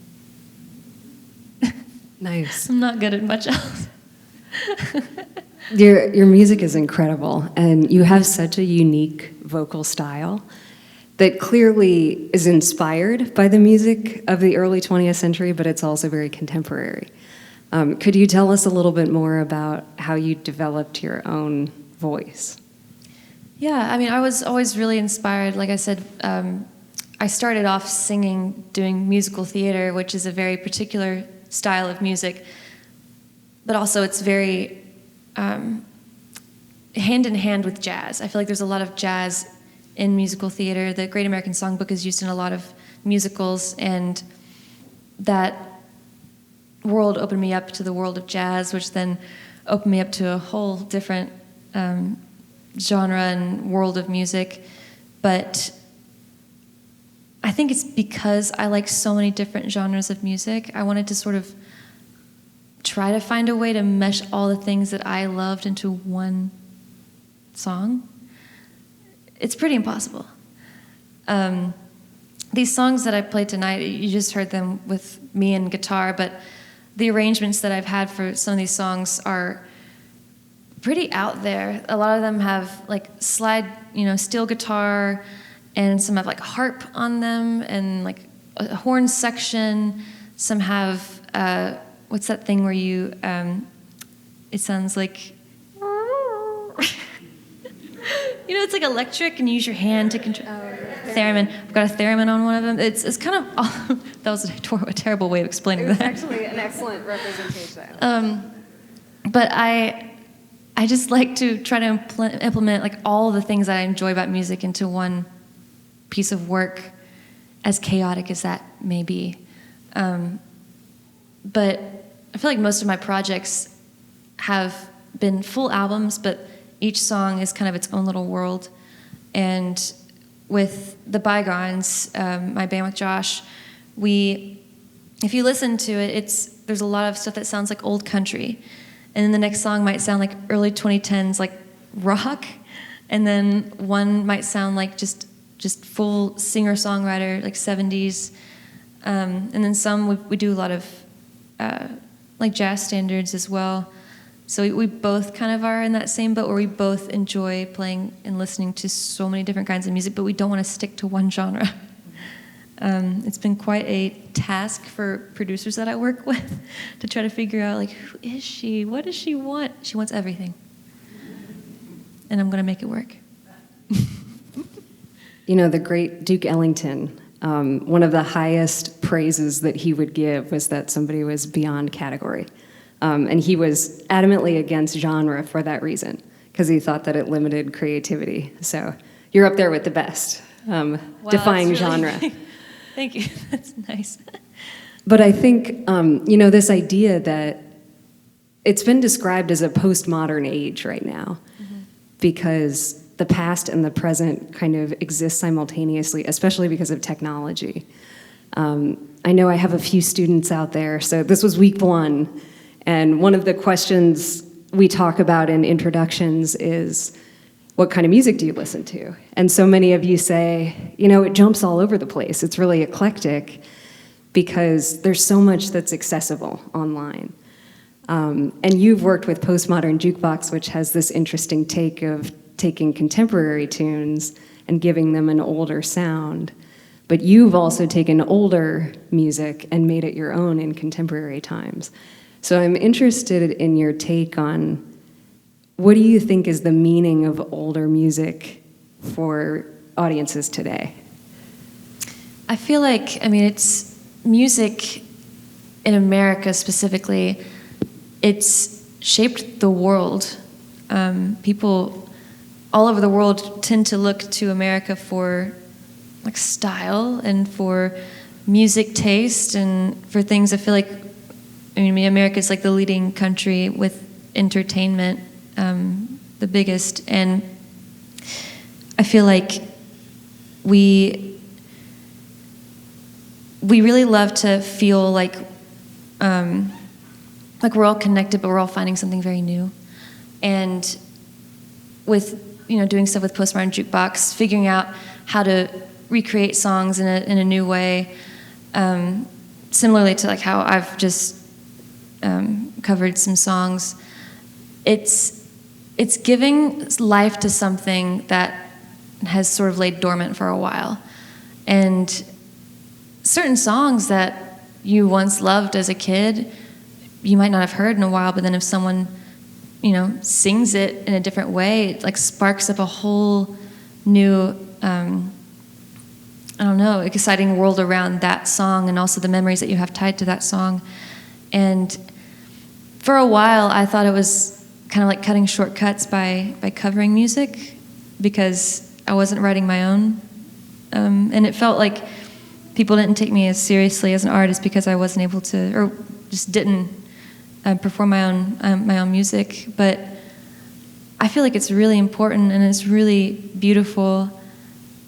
Nice. I'm not good at much else. Your music is incredible, and you have such a unique vocal style that clearly is inspired by the music of the early 20th century, but it's also very contemporary. Could you tell us a little bit more about how you developed your own voice? Yeah, I mean, I was always really inspired. Like I said, I started off singing, doing musical theater, which is a very particular style of music, but also it's very hand in hand with jazz. I feel like there's a lot of jazz in musical theater. The Great American Songbook is used in a lot of musicals, and that world opened me up to the world of jazz, which then opened me up to a whole different genre and world of music. But I think it's because I like so many different genres of music. I wanted to sort of try to find a way to mesh all the things that I loved into one song. It's pretty impossible. These songs that I played tonight, you just heard them with me and guitar, but the arrangements that I've had for some of these songs are pretty out there. A lot of them have like slide, steel guitar, and some have like harp on them and like a horn section. Some have what's that thing where you it sounds like it's like electric, and you use your hand to control. Theremin. I've got a theremin on one of them. It's kind of that was a terrible way of explaining that. It was actually an excellent representation. But I just like to try to implement like all the things that I enjoy about music into one piece of work, as chaotic as that may be. But I feel like most of my projects have been full albums, but each song is kind of its own little world. And with the Bygones, my band with Josh, if you listen to it, there's a lot of stuff that sounds like old country. And then the next song might sound like early 2010s, like rock. And then one might sound like just full singer-songwriter, like 70s. And then some, we do a lot of like jazz standards as well. So we both kind of are in that same boat where we both enjoy playing and listening to so many different kinds of music, but we don't want to stick to one genre. It's been quite a task for producers that I work with to try to figure out, like, who is she? What does she want? She wants everything. And I'm going to make it work. You know, the great Duke Ellington, one of the highest praises that he would give was that somebody was beyond category. And he was adamantly against genre for that reason, because he thought that it limited creativity. So you're up there with the best, defying genre. Thank you. That's nice. But I think, this idea that it's been described as a postmodern age right now, because the past and the present kind of exist simultaneously, especially because of technology. I know I have a few students out there, so this was week 1, and one of the questions we talk about in introductions is, what kind of music do you listen to? And so many of you say, it jumps all over the place. It's really eclectic because there's so much that's accessible online. And you've worked with Postmodern Jukebox, which has this interesting take of taking contemporary tunes and giving them an older sound. But you've also taken older music and made it your own in contemporary times. So I'm interested in your take on, what do you think is the meaning of older music for audiences today? I feel like, it's music in America specifically, it's shaped the world. People all over the world tend to look to America for like style and for music taste and for things. I feel like, America is like the leading country with entertainment, the biggest, and I feel like we really love to feel like we're all connected, but we're all finding something very new. And with doing stuff with Postmodern Jukebox, figuring out how to recreate songs in a new way, similarly to like how I've just covered some songs, it's giving life to something that has sort of laid dormant for a while. And certain songs that you once loved as a kid, you might not have heard in a while, but then if someone, sings it in a different way, it like sparks up a whole new, exciting world around that song and also the memories that you have tied to that song. And for a while, I thought it was kind of like cutting shortcuts by covering music because I wasn't writing my own. And it felt like people didn't take me as seriously as an artist because I wasn't able to, or just didn't perform my own music. But I feel like it's really important and it's really beautiful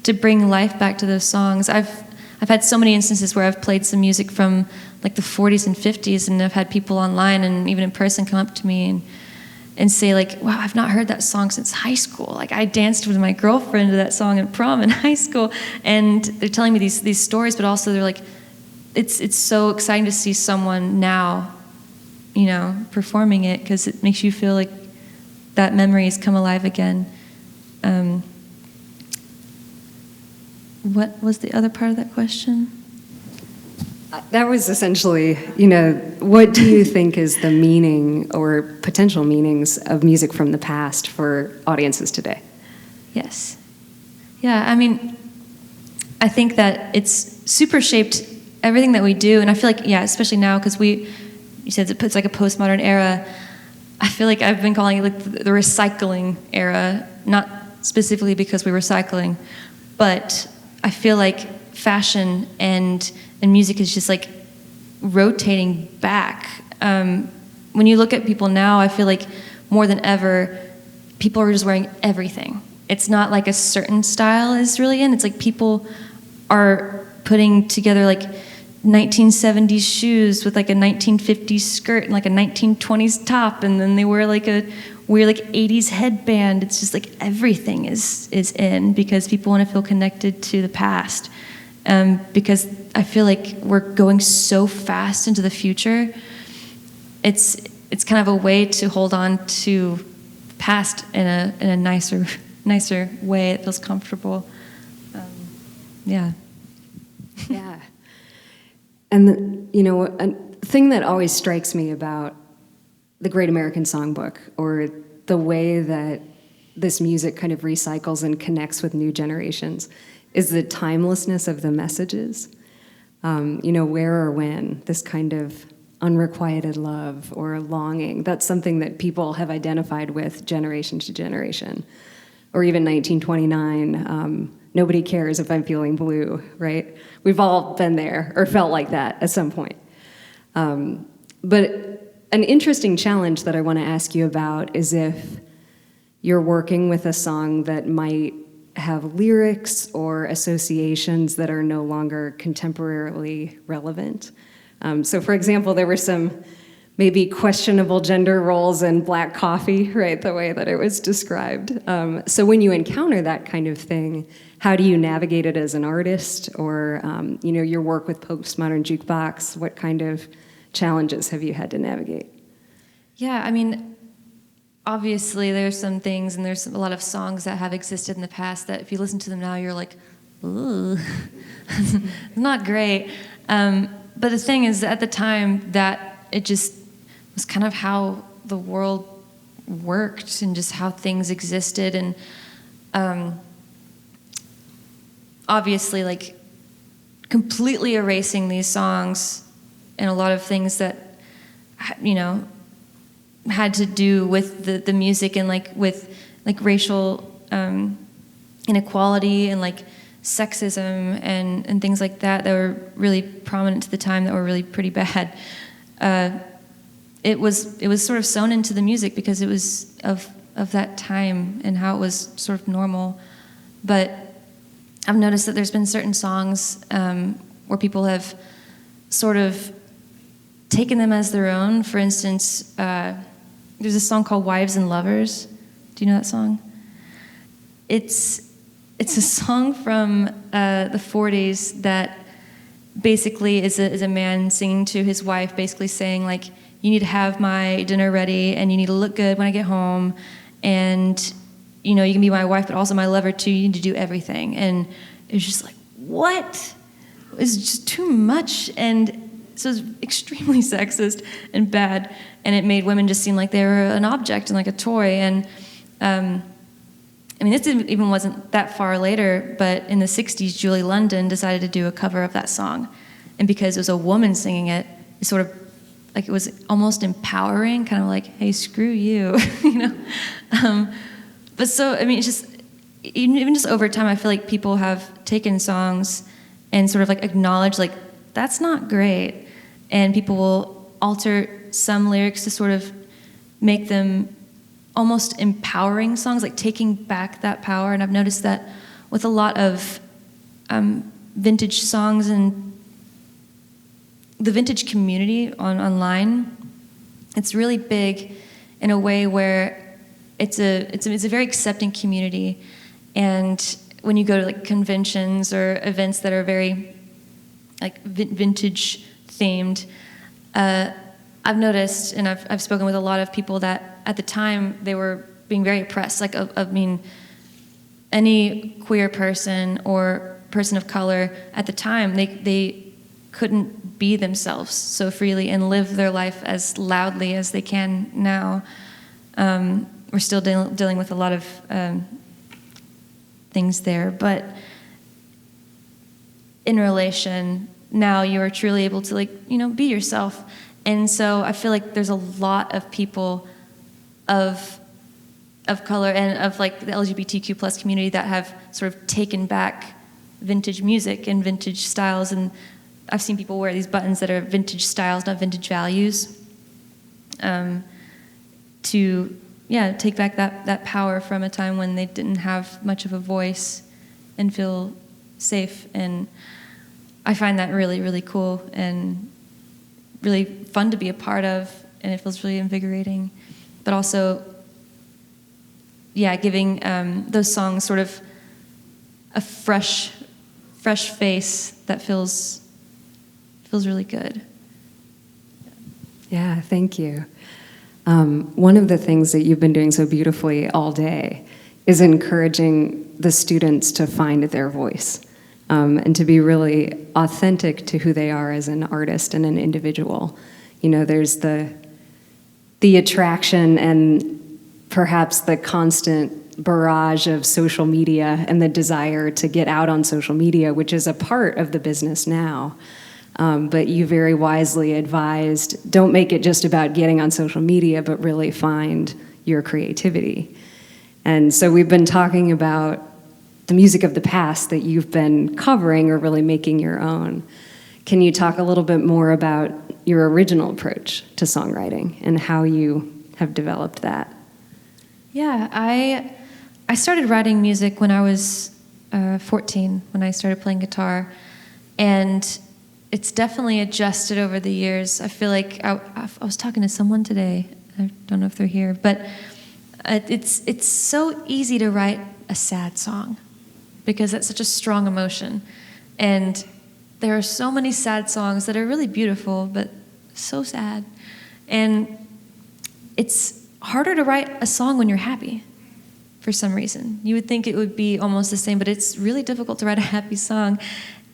to bring life back to those songs. I've had so many instances where I've played some music from like the 40s and 50s, and I've had people online and even in person come up to me and say like, wow, I've not heard that song since high school. Like I danced with my girlfriend to that song at prom in high school, and they're telling me these stories, but also they're like, it's so exciting to see someone now, performing it, because it makes you feel like that memory has come alive again. What was the other part of that question? That was essentially, what do you think is the meaning or potential meanings of music from the past for audiences today? Yes. Yeah, I think that it's super shaped everything that we do, and I feel like, especially now, because you said it's like a postmodern era. I feel like I've been calling it like the recycling era, not specifically because we're recycling, but I feel like fashion and music is just like rotating back. When you look at people now, I feel like more than ever, people are just wearing everything. It's not like a certain style is really in. It's like people are putting together like 1970s shoes with like a 1950s skirt and like a 1920s top, and then they wear like a weird like 80s headband. It's just like everything is in because people want to feel connected to the past. Because I feel like we're going so fast into the future. It's kind of a way to hold on to the past in a nicer way. It feels comfortable. Yeah. Yeah. And, you know, a thing that always strikes me about the Great American Songbook, or the way that this music kind of recycles and connects with new generations, is the timelessness of the messages. You know, where or when, this kind of unrequited love or longing, that's something that people have identified with generation to generation. Or even 1929, nobody cares if I'm feeling blue, right? We've all been there or felt like that at some point. But an interesting challenge that I want to ask you about is if you're working with a song that might have lyrics or associations that are no longer contemporarily relevant. So for example, there were some maybe questionable gender roles in Black Coffee, right, the way that it was described. So when you encounter that kind of thing, how do you navigate it as an artist? Or, you know, your work with Postmodern Jukebox, what kind of challenges have you had to navigate? Yeah, I mean, obviously there's some things, and there's a lot of songs that have existed in the past that if you listen to them now, you're like, ooh, not great. But the thing is, at the time, that it just was kind of how the world worked and just how things existed. And obviously, like, completely erasing these songs and a lot of things that, you know, had to do with the music and like with like racial inequality and like sexism and things like that were really prominent to the time, that were really pretty bad. It was sort of sewn into the music because it was of that time and how it was sort of normal. But I've noticed that there's been certain songs where people have sort of taken them as their own. For instance, there's a song called Wives and Lovers. Do you know that song? It's a song from the 40s that basically is a man singing to his wife, basically saying, like, you need to have my dinner ready, and you need to look good when I get home, and, you know, you can be my wife, but also my lover too. You need to do everything. And it was just like, what? It was just too much, and so it was extremely sexist and bad, and it made women just seem like they were an object and like a toy. And I mean, this even wasn't that far later, but in the 60s, Julie London decided to do a cover of that song. And because it was a woman singing it, it sort of, like, it was almost empowering, kind of like, hey, screw you, you know? But so, I mean, it's just, even just over time, I feel like people have taken songs and sort of like acknowledged, like, that's not great. And people will alter some lyrics to sort of make them almost empowering songs, like taking back that power. And I've noticed that with a lot of vintage songs and the vintage community online, it's really big in a way where it's a very accepting community. And when you go to like conventions or events that are very like vintage themed, I've noticed, and I've spoken with a lot of people that at the time they were being very oppressed. Like, I mean, any queer person or person of color at the time, they couldn't be themselves so freely and live their life as loudly as they can now. We're still dealing with a lot of things there, but in relation, now you are truly able to, like, you know, be yourself. And so I feel like there's a lot of people of color and of like the LGBTQ plus community that have sort of taken back vintage music and vintage styles, and I've seen people wear these buttons that are vintage styles, not vintage values, to take back that power from a time when they didn't have much of a voice and feel safe. And I find that really, really cool and really fun to be a part of, and it feels really invigorating. But also, giving those songs sort of a fresh face that feels really good. Yeah, thank you. One of the things that you've been doing so beautifully all day is encouraging the students to find their voice, and to be really authentic to who they are as an artist and an individual. There's the attraction and perhaps the constant barrage of social media and the desire to get out on social media, which is a part of the business now. But you very wisely advised, don't make it just about getting on social media, but really find your creativity. And so we've been talking about the music of the past that you've been covering or really making your own. Can you talk a little bit more about your original approach to songwriting and how you have developed that? Yeah, I started writing music when I was 14, when I started playing guitar, and it's definitely adjusted over the years. I feel like I was talking to someone today. I don't know if they're here, but it's so easy to write a sad song because that's such a strong emotion. And there are so many sad songs that are really beautiful, but so sad. And it's harder to write a song when you're happy for some reason. You would think it would be almost the same, but it's really difficult to write a happy song.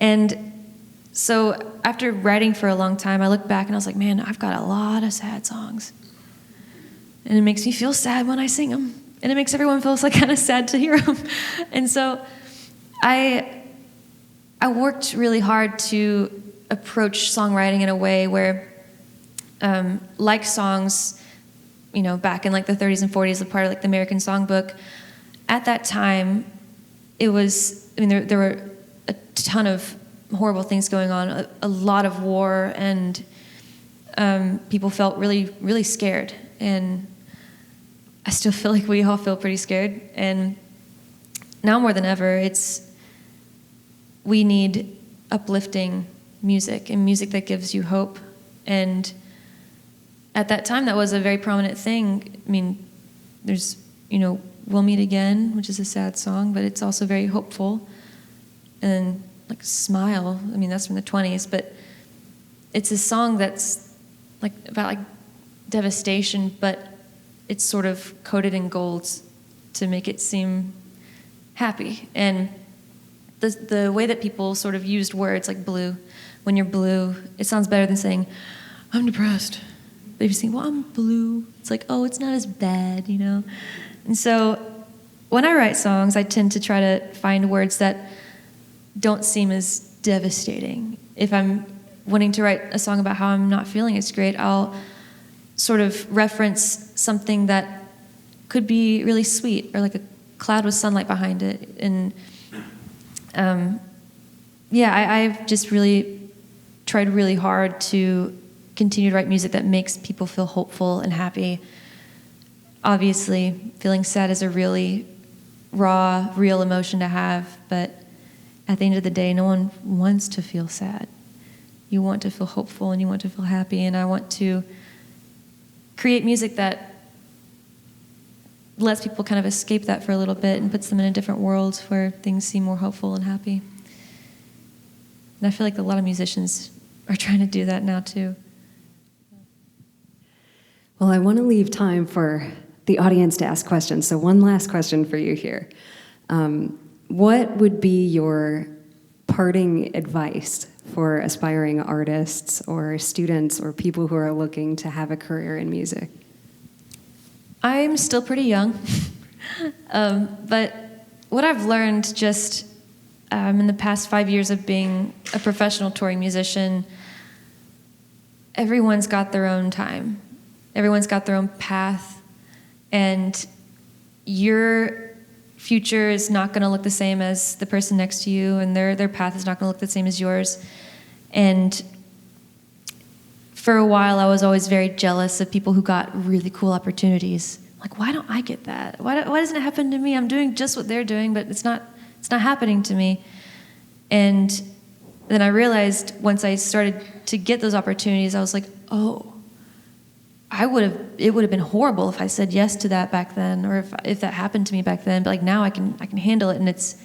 And so after writing for a long time, I looked back and I was like, man, I've got a lot of sad songs. And it makes me feel sad when I sing them. And it makes everyone feel like kind of sad to hear them. And so I worked really hard to approach songwriting in a way where, like songs, back in like the 30s and 40s, a part of like the American Songbook, at that time, it was, there were a ton of horrible things going on, a lot of war, and people felt really, really scared. And I still feel like we all feel pretty scared. And now more than ever, we need uplifting music and music that gives you hope. And at that time, that was a very prominent thing. There's, We'll Meet Again, which is a sad song, but it's also very hopeful. And like Smile, that's from the 20s, but it's a song that's like about devastation, but it's sort of coated in gold to make it seem happy. And the way that people sort of used words like blue, when you're blue, it sounds better than saying, I'm depressed. But if you say, well, I'm blue, it's like, oh, it's not as bad, And so when I write songs, I tend to try to find words that don't seem as devastating. If I'm wanting to write a song about how I'm not feeling as great, I'll sort of reference something that could be really sweet, or like a cloud with sunlight behind it. And I've just really tried really hard to continue to write music that makes people feel hopeful and happy. Obviously, feeling sad is a really raw, real emotion to have, but at the end of the day, no one wants to feel sad. You want to feel hopeful and you want to feel happy, and I want to create music that lets people kind of escape that for a little bit and puts them in a different world where things seem more hopeful and happy. And I feel like a lot of musicians are trying to do that now too. Well, I want to leave time for the audience to ask questions. So one last question for you here. What would be your parting advice for aspiring artists or students or people who are looking to have a career in music? I'm still pretty young, but what I've learned just in the past 5 years of being a professional touring musician, everyone's got their own time. Everyone's got their own path, and your future is not going to look the same as the person next to you, and their path is not going to look the same as yours. And for a while, I was always very jealous of people who got really cool opportunities. Like, why don't I get that? Why doesn't it happen to me? I'm doing just what they're doing, but it's not happening to me. And then I realized once I started to get those opportunities, I was like, oh, it would have been horrible if I said yes to that back then, or if that happened to me back then. But like now I can handle it, and it's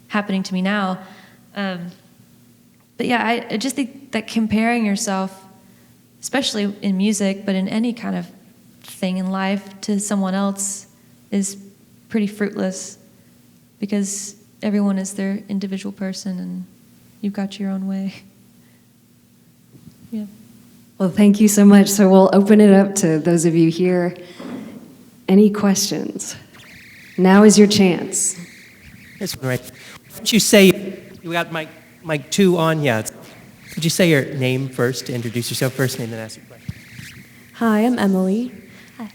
happening to me now. But yeah, I just think that comparing yourself, especially in music, but in any kind of thing in life, to someone else is pretty fruitless, because everyone is their individual person, and you've got your own way. Yeah. Well, thank you so much. So we'll open it up to those of you here. Any questions? Now is your chance. This one, right? Why don't you say, you got mic 2 on? Yeah. Would you say your name first, to introduce yourself, first name, then ask your question? Hi, I'm Emily. Hi.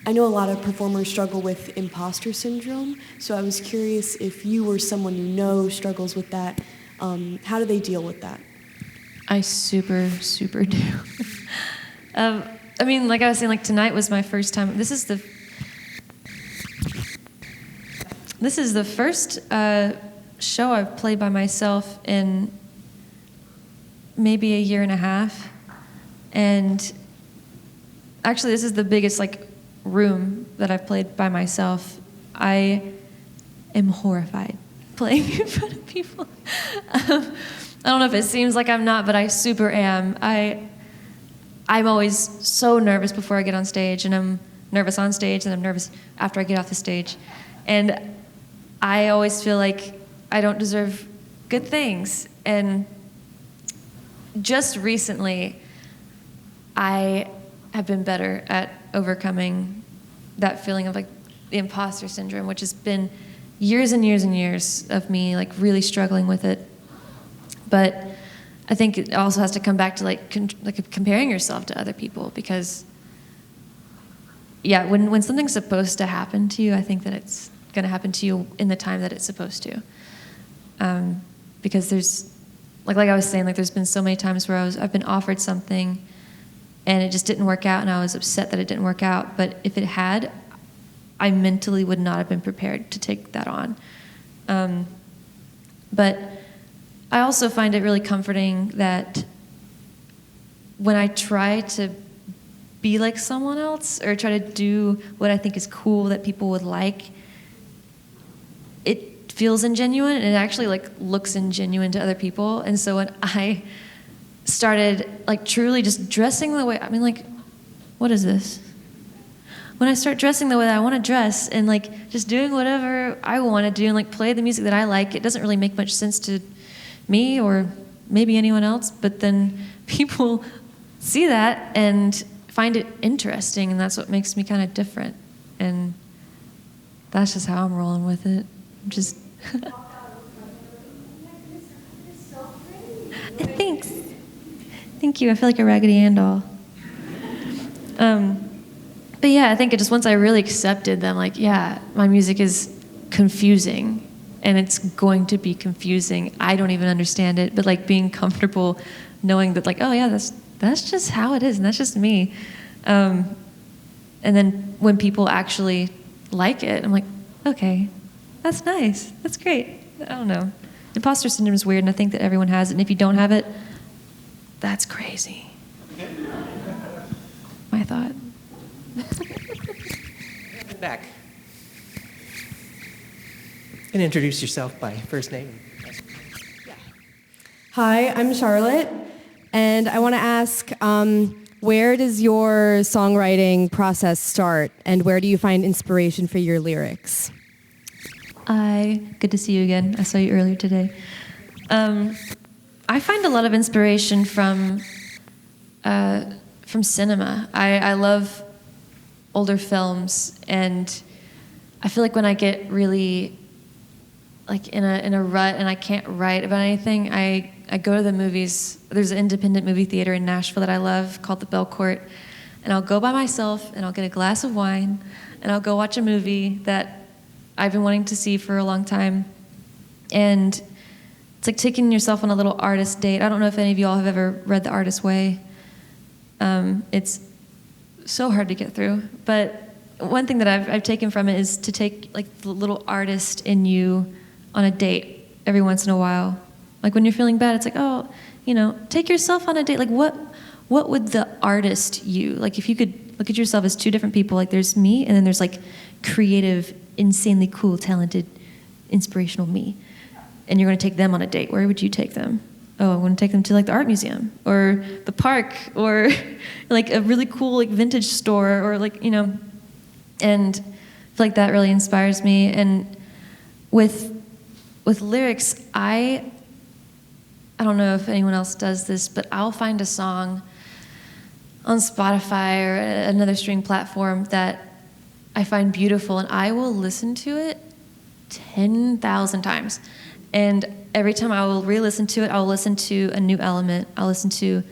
I know a lot of performers struggle with imposter syndrome, so I was curious if you or someone you know struggles with that, how do they deal with that? I super do. I mean, like I was saying, like tonight was my first time. This is the first show I've played by myself in maybe a year and a half, and actually this is the biggest like room that I've played by myself. I am horrified playing in front of people. I don't know if it seems like I'm not, but I super am. I'm always so nervous before I get on stage, and I'm nervous on stage, and I'm nervous after I get off the stage. And I always feel like I don't deserve good things. And just recently, I have been better at overcoming that feeling of like the imposter syndrome, which has been years and years and years of me like really struggling with it. But I think it also has to come back to like comparing yourself to other people, because yeah, when something's supposed to happen to you, I think that it's going to happen to you in the time that it's supposed to. Because there's like I was saying, like there's been so many times where I've been offered something and it just didn't work out, and I was upset that it didn't work out. But if it had, I mentally would not have been prepared to take that on. But I also find it really comforting that when I try to be like someone else or try to do what I think is cool that people would like, it feels ingenuine, and it actually like looks ingenuine to other people. And so when I started like truly just dressing the way, I mean, like, what is this? When I start dressing the way that I want to dress and like just doing whatever I want to do and like play the music that I like, it doesn't really make much sense to me or maybe anyone else, but then people see that and find it interesting, and that's what makes me kind of different. And that's just how I'm rolling with it. Just Thanks. Thank you. I feel like a Raggedy Ann doll. But yeah, I think it just once I really accepted that, like, yeah, my music is confusing, and it's going to be confusing. I don't even understand it, but like being comfortable knowing that, like, oh yeah, that's just how it is, and that's just me. And then when people actually like it, I'm like, okay, that's nice, that's great. I don't know. Imposter syndrome is weird, and I think that everyone has it, and if you don't have it, that's crazy. My thought. Back. And introduce yourself by first name. Hi, I'm Charlotte, and I want to ask, where does your songwriting process start, and where do you find inspiration for your lyrics? Good to see you again. I saw you earlier today. I find a lot of inspiration from cinema. I love older films, and I feel like when I get really like in a rut and I can't write about anything, I go to the movies. There's an independent movie theater in Nashville that I love called the Bell Court, and I'll go by myself and I'll get a glass of wine and I'll go watch a movie that I've been wanting to see for a long time. And it's like taking yourself on a little artist date. I don't know if any of y'all have ever read The Artist's Way. It's so hard to get through. But one thing that I've taken from it is to take like the little artist in you on a date every once in a while. Like when you're feeling bad, it's like, oh, you know, take yourself on a date. Like what would the artist you, like if you could look at yourself as two different people, like there's me and then there's like creative, insanely cool, talented, inspirational me. And you're going to take them on a date. Where would you take them? Oh, I want to take them to like the art museum or the park or like a really cool like vintage store or like, you know, and I feel like that really inspires me. And with lyrics, I don't know if anyone else does this, but I'll find a song on Spotify or another streaming platform that I find beautiful, and I will listen to it 10,000 times. And every time I will re-listen to it, I'll listen to a new element. I'll listen to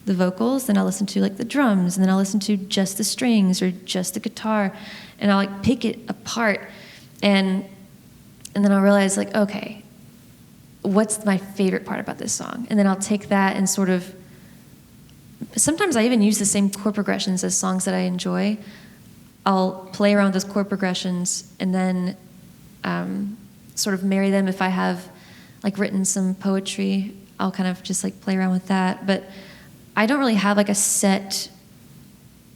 the vocals, then I'll listen to like the drums, and then I'll listen to just the strings or just the guitar, and I'll like pick it apart, and then I'll realize like, okay, what's my favorite part about this song? And then I'll take that and sort of, sometimes I even use the same chord progressions as songs that I enjoy. I'll play around with those chord progressions and then sort of marry them. If I have like written some poetry, I'll kind of just like play around with that. But I don't really have like a set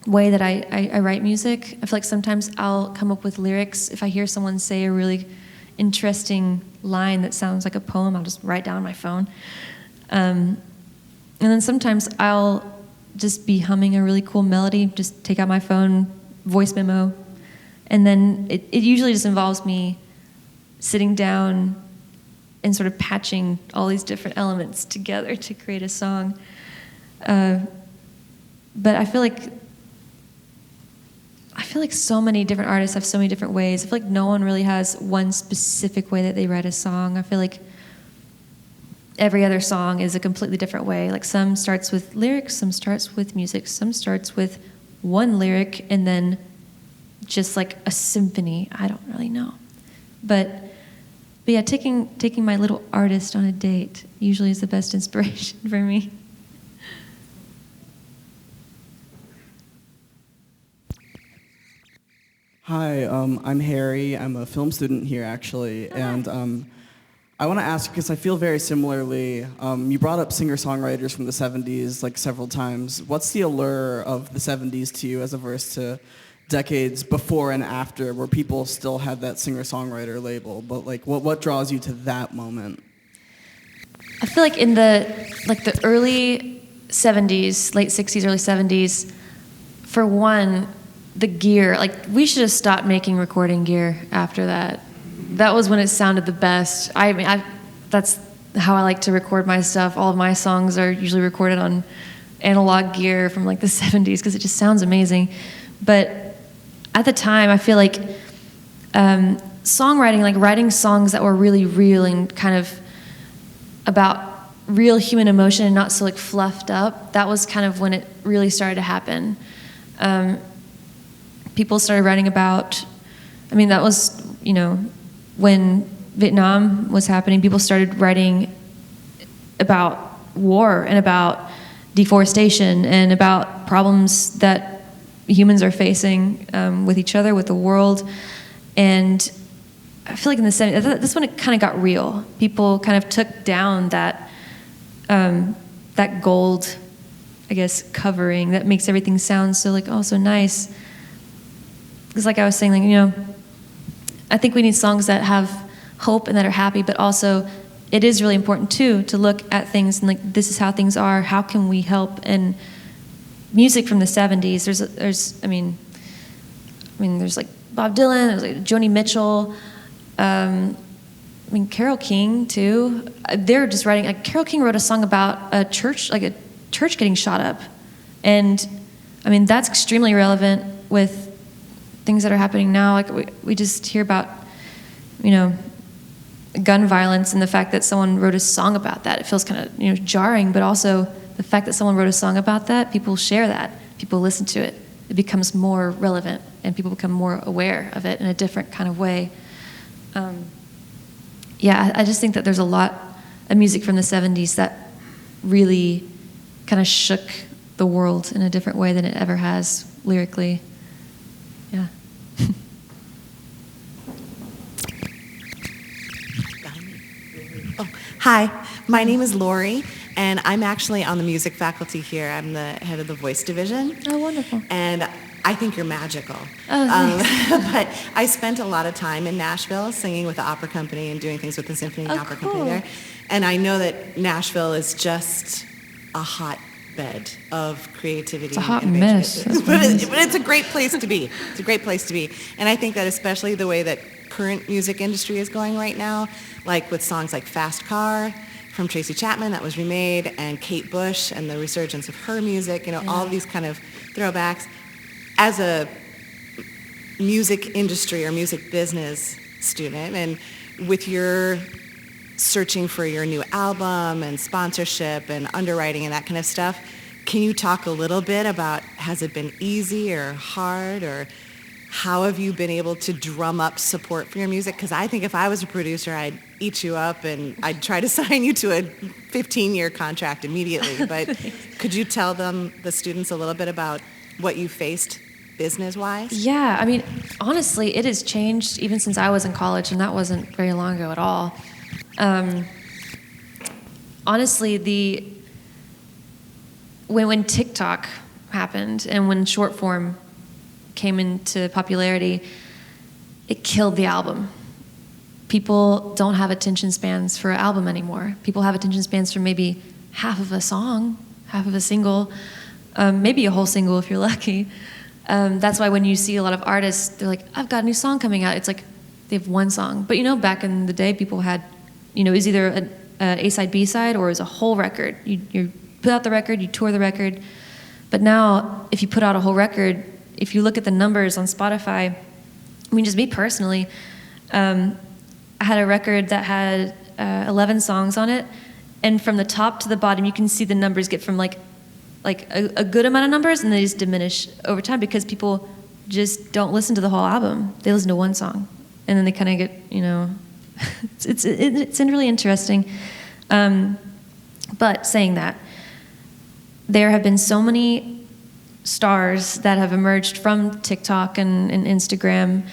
way that I write music. I feel like sometimes I'll come up with lyrics. If I hear someone say a really interesting line that sounds like a poem, I'll just write down on my phone. And then sometimes I'll just be humming a really cool melody, just take out my phone, voice memo, and then it usually just involves me sitting down and sort of patching all these different elements together to create a song. But I feel like so many different artists have so many different ways. I feel like no one really has one specific way that they write a song. I feel like every other song is a completely different way. Like some starts with lyrics, some starts with music, some starts with one lyric and then just like a symphony. I don't really know. But yeah, taking my little artist on a date usually is the best inspiration for me. Hi, I'm Harry. I'm a film student here, actually, and I want to ask, because I feel very similarly, you brought up singer-songwriters from the 70s like several times. What's the allure of the 70s to you as opposed to decades before and after where people still had that singer-songwriter label? But like, what draws you to that moment? I feel like in the early 70s, late 60s, early 70s, for one, the gear, like we should have stopped making recording gear after that. That was when it sounded the best. I mean, that's how I like to record my stuff. All of my songs are usually recorded on analog gear from like the 70s because it just sounds amazing. But at the time, I feel like songwriting, like writing songs that were really real and kind of about real human emotion and not so like fluffed up, that was kind of when it really started to happen. People started writing about, I mean, that was, you know, when Vietnam was happening, people started writing about war and about deforestation and about problems that humans are facing with each other, with the world. And I feel like in the 70s, that's when it kind of got real. People kind of took down that that gold, I guess, covering that makes everything sound so like, oh, so nice. Because like I was saying, like, you know, I think we need songs that have hope and that are happy, but also it is really important too to look at things and like, this is how things are, how can we help? And music from the 70s, there's like Bob Dylan, there's like Joni Mitchell, Carole King too. They're just writing, like Carole King wrote a song about a church getting shot up. And I mean, that's extremely relevant with things that are happening now. Like we just hear about, you know, gun violence and the fact that someone wrote a song about that. It feels kind of, you know, jarring, but also the fact that someone wrote a song about that, people share that, people listen to it. It becomes more relevant and people become more aware of it in a different kind of way. Yeah, I just think that there's a lot of music from the 70s that really kind of shook the world in a different way than it ever has lyrically. Yeah. Oh, hi, my name is Lori, and I'm actually on the music faculty here. I'm the head of the voice division. Oh, wonderful. And I think you're magical. Oh, thanks. But I spent a lot of time in Nashville singing with the opera company and doing things with the symphony and opera company there. And I know that Nashville is just a hotbed of creativity. It's a hot and mess. but it's a great place to be. It's a great place to be. And I think that especially the way that current music industry is going right now, like with songs like Fast Car from Tracy Chapman that was remade, and Kate Bush and the resurgence of her music, all these kind of throwbacks. As a music industry or music business student, and with your searching for your new album and sponsorship and underwriting and that kind of stuff, can you talk a little bit about, has it been easy or hard, or how have you been able to drum up support for your music? Because I think if I was a producer, I'd eat you up and I'd try to sign you to a 15-year contract immediately. But could you tell the students a little bit about what you faced business-wise? Yeah, I mean, honestly, it has changed even since I was in college, and that wasn't very long ago at all. Honestly, when TikTok happened and when short form came into popularity, it killed the album. People don't have attention spans for an album anymore. People have attention spans for maybe half of a song, half of a single, maybe a whole single if you're lucky. That's why when you see a lot of artists, they're like, I've got a new song coming out. It's like they have one song. But back in the day, people had, it was either a A-side, B-side, or it was a whole record. You put out the record, you tour the record. But now, if you put out a whole record, if you look at the numbers on Spotify, I mean, just me personally, I had a record that had 11 songs on it, and from the top to the bottom, you can see the numbers get from like a good amount of numbers, and they just diminish over time because people just don't listen to the whole album. They listen to one song, and then they kind of get, it's really interesting. But saying that, there have been so many stars that have emerged from TikTok and Instagram,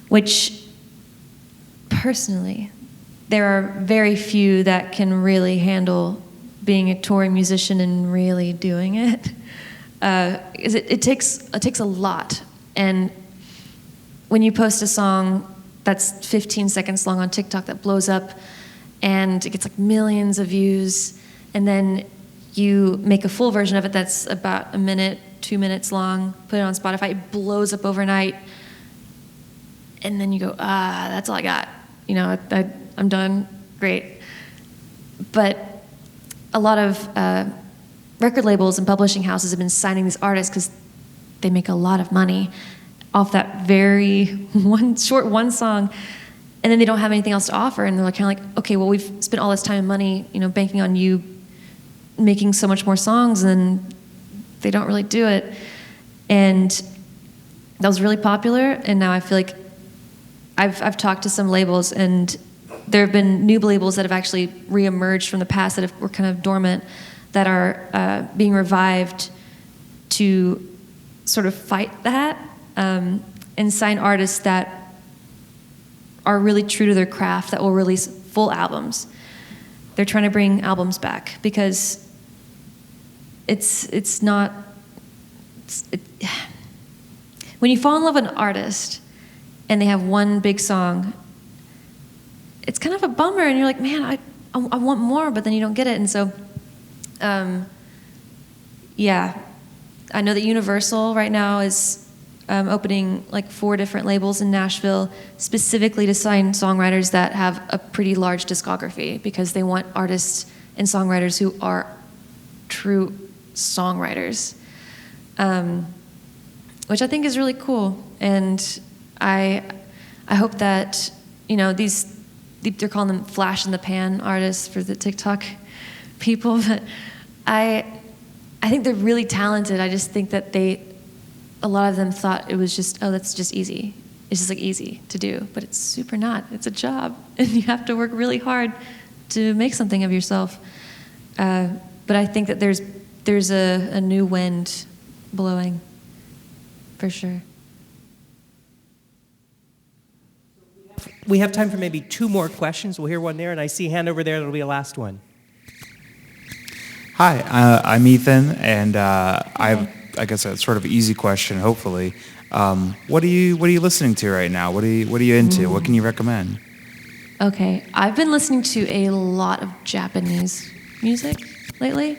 which personally, there are very few that can really handle being a touring musician and really doing it. It takes a lot. And when you post a song that's 15 seconds long on TikTok that blows up and it gets like millions of views, and then you make a full version of it that's about a minute, 2 minutes long, put it on Spotify, it blows up overnight, and then you go, that's all I got. I'm done, great. But a lot of record labels and publishing houses have been signing these artists because they make a lot of money off that very one song, and then they don't have anything else to offer, and they're kind of like, okay, well, we've spent all this time and money, banking on you making so much more songs, and they don't really do it. And that was really popular, and now I feel like I've talked to some labels, and there have been new labels that have actually reemerged from the past that were kind of dormant, that are being revived to sort of fight that and sign artists that are really true to their craft, that will release full albums. They're trying to bring albums back because it's not. When you fall in love with an artist and they have one big song, it's kind of a bummer, and you're like, man, I want more, but then you don't get it. And so, yeah, I know that Universal right now is opening like 4 different labels in Nashville specifically to sign songwriters that have a pretty large discography, because they want artists and songwriters who are true songwriters, which I think is really cool. And I hope that, they're calling them flash in the pan artists for the TikTok people, but I think they're really talented. I just think that a lot of them thought it was just, that's just easy. it's just like easy to do, but it's super not. It's a job, and you have to work really hard to make something of yourself. But I think that there's a new wind blowing, for sure. We have time for maybe 2 more questions. We'll hear one there, and I see a hand over there. That'll be the last one. Hi, I'm Ethan, and I guess a sort of easy question, hopefully. What are you listening to right now? What are you into? What can you recommend? Okay, I've been listening to a lot of Japanese music lately.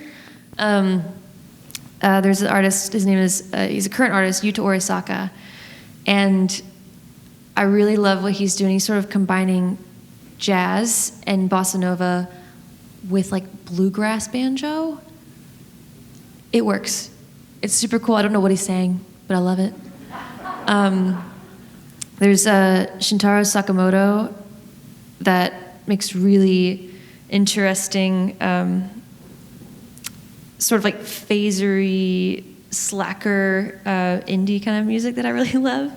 There's an artist, his name is, he's a current artist, Yuta Orisaka, and I really love what he's doing. He's sort of combining jazz and bossa nova with like bluegrass banjo. It works. It's super cool. I don't know what he's saying, but I love it. There's Shintaro Sakamoto that makes really interesting, sort of like phasery, slacker, indie kind of music that I really love.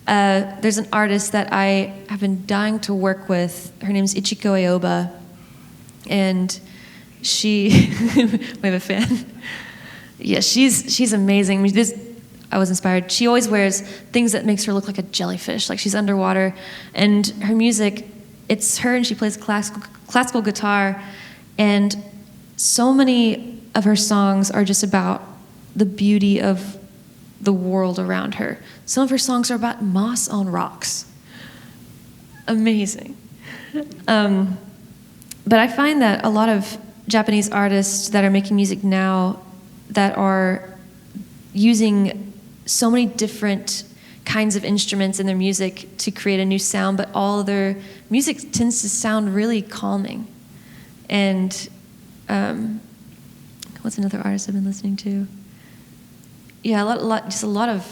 There's an artist that I have been dying to work with. Her name's Ichiko Aoba, and she, we have a fan. Yeah, she's amazing. I was inspired. She always wears things that makes her look like a jellyfish, like she's underwater. And her music, it's her, and she plays classical guitar. And so many of her songs are just about the beauty of the world around her. Some of her songs are about moss on rocks. Amazing. But I find that a lot of Japanese artists that are making music now that are using so many different kinds of instruments in their music to create a new sound, but all their music tends to sound really calming. And what's another artist I've been listening to? Yeah, just a lot of,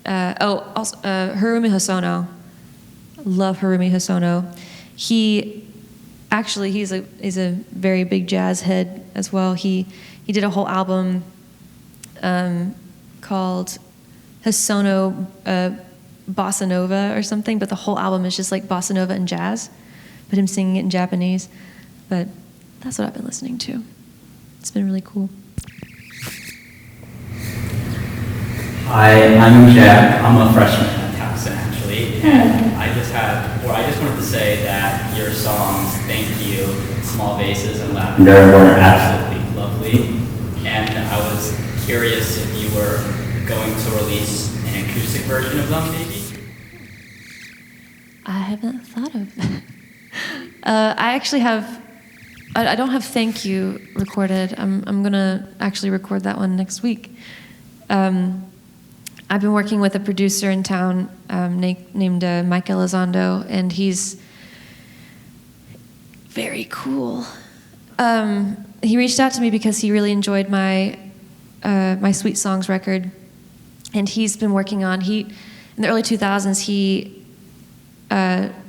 also Harumi Hosono. Love Harumi Hosono. He's a very big jazz head as well. He did a whole album called Hosono Bossa Nova or something, but the whole album is just like Bossa Nova and jazz, but him singing it in Japanese. But that's what I've been listening to. It's been really cool. Hi, I'm Jack. I'm a freshman at Towson, actually, and I just wanted to say that your songs, Thank You, Small Vases, and Lavender were absolutely lovely, and I was curious if you were going to release an acoustic version of them, maybe? I haven't thought of that. I actually have, I don't have Thank You recorded. I'm gonna actually record that one next week. I've been working with a producer in town named Mike Elizondo, and he's very cool. He reached out to me because he really enjoyed my Sweet Songs record, and he's been working on, in the early 2000s, he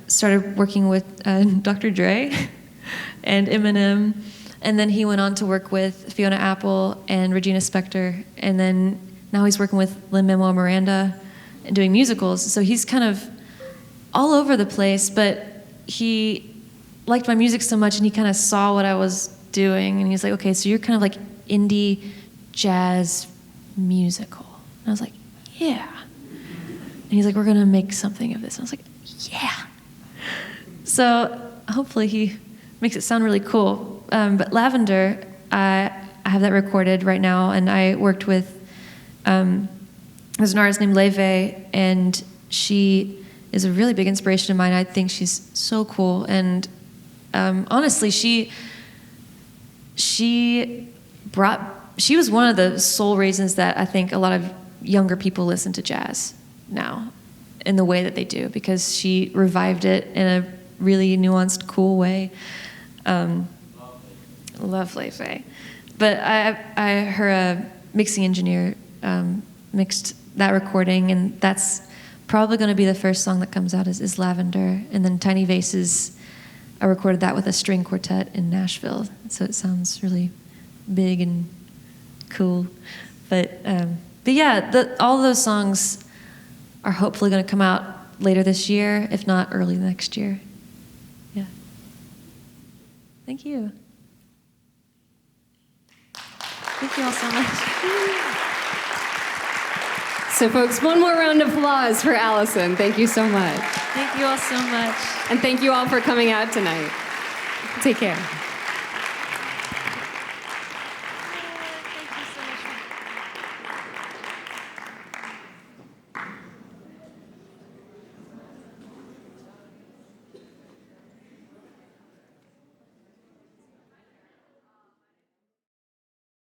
started working with Dr. Dre and Eminem, and then he went on to work with Fiona Apple and Regina Spektor, and then now he's working with Lin-Manuel Miranda and doing musicals. So he's kind of all over the place, but he liked my music so much, and he kind of saw what I was doing, and he's like, okay, so you're kind of like indie jazz musical. And I was like, yeah. And he's like, we're gonna make something of this. And I was like, yeah. So hopefully he makes it sound really cool. But Lavender, I have that recorded right now, and I worked with, there's an artist named Leve, and she is a really big inspiration of mine. I think she's so cool, and honestly, she was one of the sole reasons that I think a lot of younger people listen to jazz now in the way that they do, because she revived it in a really nuanced, cool way. Lovely Faye. But her mixing engineer mixed that recording, and that's probably going to be the first song that comes out is Lavender. And then Tiny Vases, I recorded that with a string quartet in Nashville, so it sounds really big and cool. But yeah, all those songs are hopefully going to come out later this year, if not early next year. Yeah. Thank you. Thank you all so much. So, folks, one more round of applause for Allison. Thank you so much. Thank you all so much. And thank you all for coming out tonight. Take care.